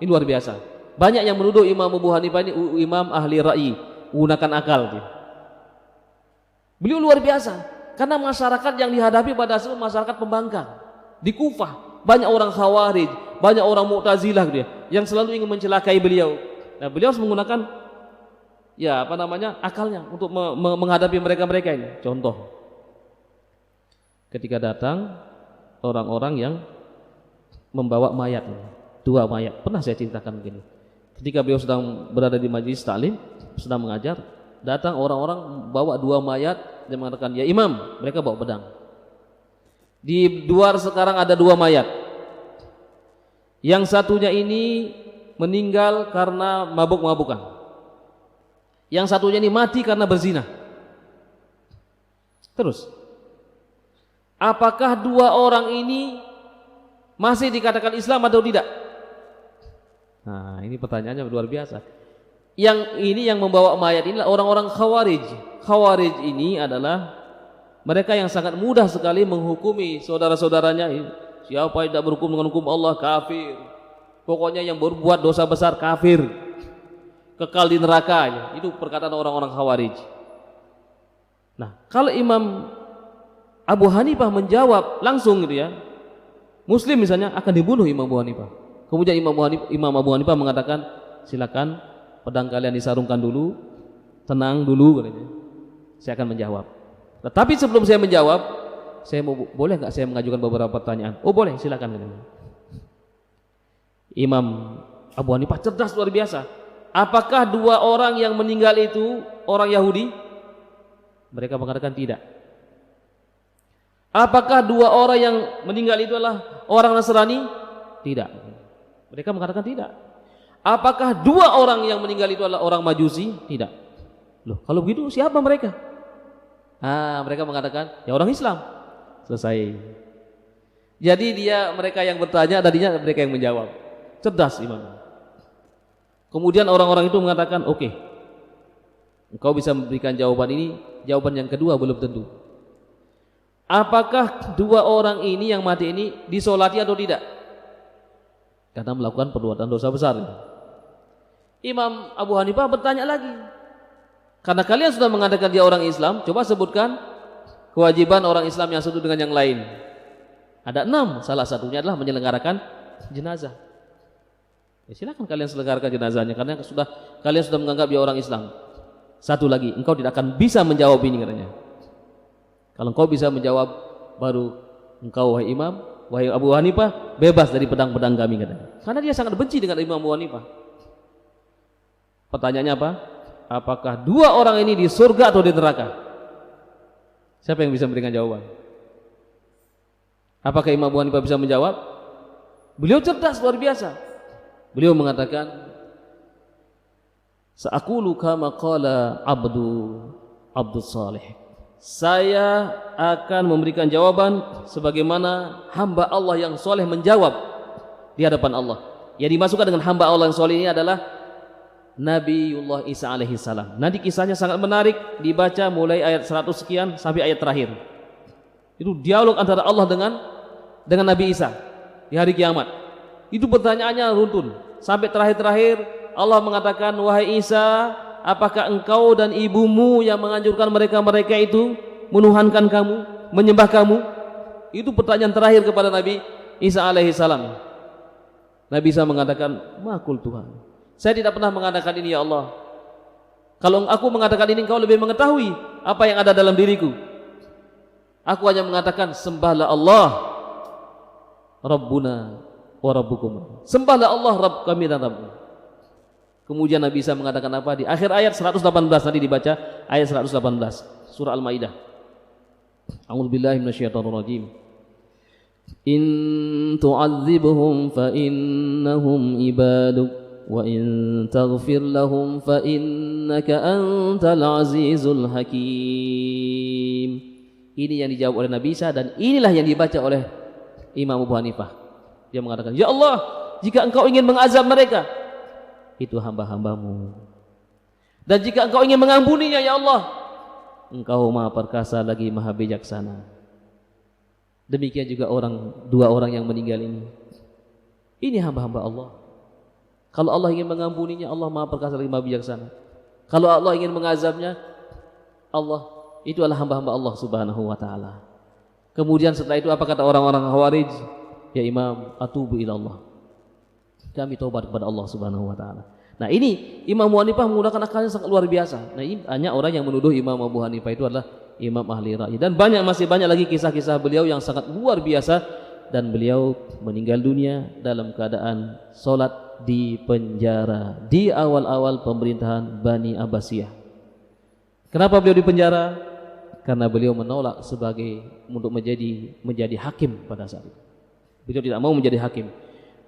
Ini luar biasa. Banyak yang menuduh Imam Abu Hanifah ini imam ahli ra'yi, menggunakan akal dia. Beliau luar biasa karena masyarakat yang dihadapi pada saat masyarakat pembangkang. Di Kufah banyak orang Khawarij, banyak orang Mu'tazilah dia yang selalu ingin mencelakai beliau. Nah, beliau harus menggunakan akalnya untuk menghadapi mereka-mereka ini. Contoh, ketika datang orang-orang yang membawa mayat, 2 mayat, pernah saya ceritakan begini. Ketika beliau sedang berada di majlis taklim, sedang mengajar, datang orang-orang bawa 2 mayat dan mengatakan, ya imam, mereka bawa pedang. Di luar sekarang ada 2 mayat. Yang satunya ini meninggal karena mabuk-mabukan. Yang satunya ini mati karena berzina. Terus, apakah 2 orang ini masih dikatakan Islam atau tidak? Nah, ini pertanyaannya luar biasa. Yang ini yang membawa mayat ini orang-orang Khawarij. Khawarij ini adalah mereka yang sangat mudah sekali menghukumi saudara-saudaranya. Siapa yang tidak berhukum dengan hukum Allah kafir. Pokoknya yang berbuat dosa besar kafir, kekal di neraka. Itu perkataan orang-orang Khawarij. Nah, kalau Imam Abu Hanifah menjawab langsung gitu ya, Muslim misalnya, akan dibunuh Imam Abu Hanifah. Kemudian Imam Abu Hanifah mengatakan, silakan pedang kalian disarungkan dulu, tenang dulu katanya. Saya akan menjawab. Tapi sebelum saya menjawab, boleh nggak saya mengajukan beberapa pertanyaan? Oh boleh, silakan. Imam Abu Hanifah cerdas luar biasa. Apakah dua orang yang meninggal itu orang Yahudi? Mereka mengatakan tidak. Apakah dua orang yang meninggal itu adalah orang Nasrani? Tidak. Mereka mengatakan tidak. Apakah dua orang yang meninggal itu adalah orang Majusi? Tidak. Loh, kalau begitu siapa mereka? Mereka mengatakan ya orang Islam. Selesai. Jadi mereka yang bertanya, tadinya mereka yang menjawab. Cerdas Imam. Kemudian orang-orang itu mengatakan, oke, engkau bisa memberikan jawaban ini. Jawaban yang kedua belum tentu. Apakah dua orang ini yang mati ini disolati atau tidak? Karena melakukan perbuatan dosa besar. Imam Abu Hanifah bertanya lagi. Karena kalian sudah mengatakan dia orang Islam, coba sebutkan kewajiban orang Islam yang satu dengan yang lain. Ada 6, salah satunya adalah menyelenggarakan jenazah. Ya, silakan kalian selenggarakan jenazahnya karena kalian sudah menganggap dia orang Islam. Satu lagi, engkau tidak akan bisa menjawab ini katanya. Kalau engkau bisa menjawab, baru engkau wahai imam, wahai Abu Hanifah, bebas dari pedang-pedang kami katanya. Karena dia sangat benci dengan Imam Abu Hanifah. Pertanyaannya apa? Apakah dua orang ini di surga atau di neraka? Siapa yang bisa memberikan jawaban? Apakah Imam Abu Hanifah bisa menjawab? Beliau cerdas luar biasa. Beliau mengatakan, Sa'aqulu kama qala Abdus Salih. Saya akan memberikan jawaban sebagaimana hamba Allah yang soleh menjawab di hadapan Allah. Yang dimasukkan dengan hamba Allah yang soleh ini adalah Nabiullah Isa alaihi salam. Nanti kisahnya sangat menarik, dibaca mulai ayat 100 sekian sampai ayat terakhir. Itu dialog antara Allah dengan Nabi Isa di hari kiamat. Itu pertanyaannya runtun sampai terakhir-terakhir. Allah mengatakan, wahai Isa, apakah engkau dan ibumu yang menganjurkan mereka itu menuhankan kamu, menyembah kamu? Itu pertanyaan terakhir kepada Nabi Isa alaihi salam. Nabi Isa mengatakan, makul Tuhan, saya tidak pernah mengatakan ini ya Allah. Kalau aku mengatakan ini, engkau lebih mengetahui apa yang ada dalam diriku. Aku hanya mengatakan, sembahlah Allah Rabbuna wa Rabbukum. Sembahlah Allah Rabb kami dan Rabbmu. Kemudian Nabi Isa mengatakan apa? Di akhir ayat 118, nanti dibaca ayat 118 surah Al-Maidah. A'udzubillahi minasyaitonir rajim. In tu'adzibhum fa innahum ibaduk wa in taghfir lahum fa innaka antal azizul hakim. Ini yang dijawab oleh Nabi Isa dan inilah yang dibaca oleh Imam Abu Hanifah. Dia mengatakan, ya Allah, jika engkau ingin mengazab mereka, itu hamba-hambamu, dan jika engkau ingin mengampuninya ya Allah, engkau maha perkasa lagi maha bijaksana. Demikian juga dua orang yang meninggal ini hamba-hamba Allah. Kalau Allah ingin mengampuninya, Allah maha perkasa lagi maha bijaksana. Kalau Allah ingin mengazabnya, Allah itu adalah hamba-hamba Allah subhanahu wa ta'ala. Kemudian setelah itu apa kata orang-orang Khawarij? Ya Imam, atubu ilallah, kami taubat kepada Allah subhanahu wa ta'ala. Nah ini Imam Abu Hanifah menggunakan akalnya sangat luar biasa. Nah ini banyak orang yang menuduh Imam Abu Hanifah itu adalah imam ahli ra'yi. Dan masih banyak lagi kisah-kisah beliau yang sangat luar biasa. Dan beliau meninggal dunia dalam keadaan sholat di penjara di awal-awal pemerintahan Bani Abbasiyah. Kenapa beliau di penjara? Karena beliau menolak untuk menjadi hakim pada saat itu. Beliau tidak mau menjadi hakim.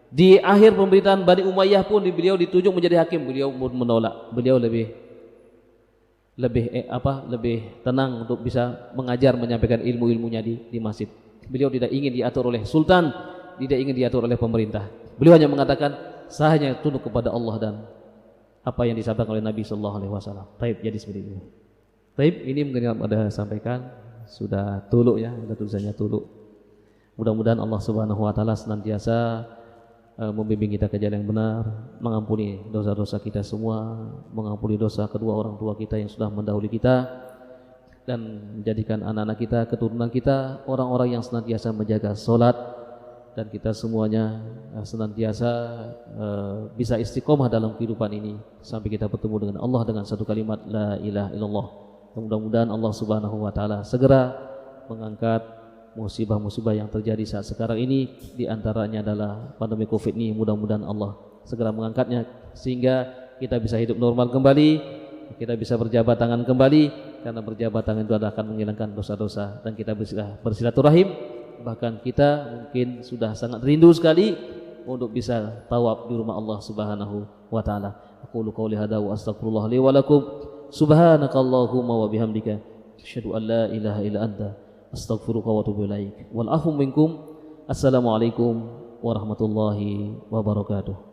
Di akhir pemerintahan Bani Umayyah pun beliau ditunjuk menjadi hakim, beliau menolak. Beliau lebih tenang untuk bisa mengajar, menyampaikan ilmu-ilmunya di masjid. Beliau tidak ingin diatur oleh sultan, tidak ingin diatur oleh pemerintah. Beliau hanya mengatakan, saya hanya tunduk kepada Allah dan apa yang disampaikan oleh Nabi sallallahu alaihi wasallam. Taib, jadi seperti itu. Taib, ini mungkin yang ada sampaikan sudah tuluk ya, ada tulisannya tuluk. Mudah-mudahan Allah Subhanahu wa taala senantiasa membimbing kita ke jalan yang benar, mengampuni dosa-dosa kita semua, mengampuni dosa kedua orang tua kita yang sudah mendahului kita, dan menjadikan anak-anak kita, keturunan kita orang-orang yang senantiasa menjaga sholat, dan kita semuanya senantiasa bisa istiqomah dalam kehidupan ini sampai kita bertemu dengan Allah dengan satu kalimat la ilaha illallah Mudah-mudahan Allah Subhanahu wa taala segera mengangkat musibah-musibah yang terjadi saat sekarang ini, di antaranya adalah pandemi Covid ini. Mudah-mudahan Allah segera mengangkatnya sehingga kita bisa hidup normal kembali, kita bisa berjabat tangan kembali, karena berjabat tangan itu akan menghilangkan dosa-dosa, dan kita bisa bersilaturahim. Bahkan kita mungkin sudah sangat rindu sekali untuk bisa tawaf di rumah Allah Subhanahu wa taala. Aqulu qouli hadza wa astaghfirullah li wa lakum. Subhanakallahumma wa bihamdika asyhadu an la ilaha illa anta astaghfiruka wa atubu ilaik. Wal afu minkum. Assalamualaikum warahmatullahi wabarakatuh.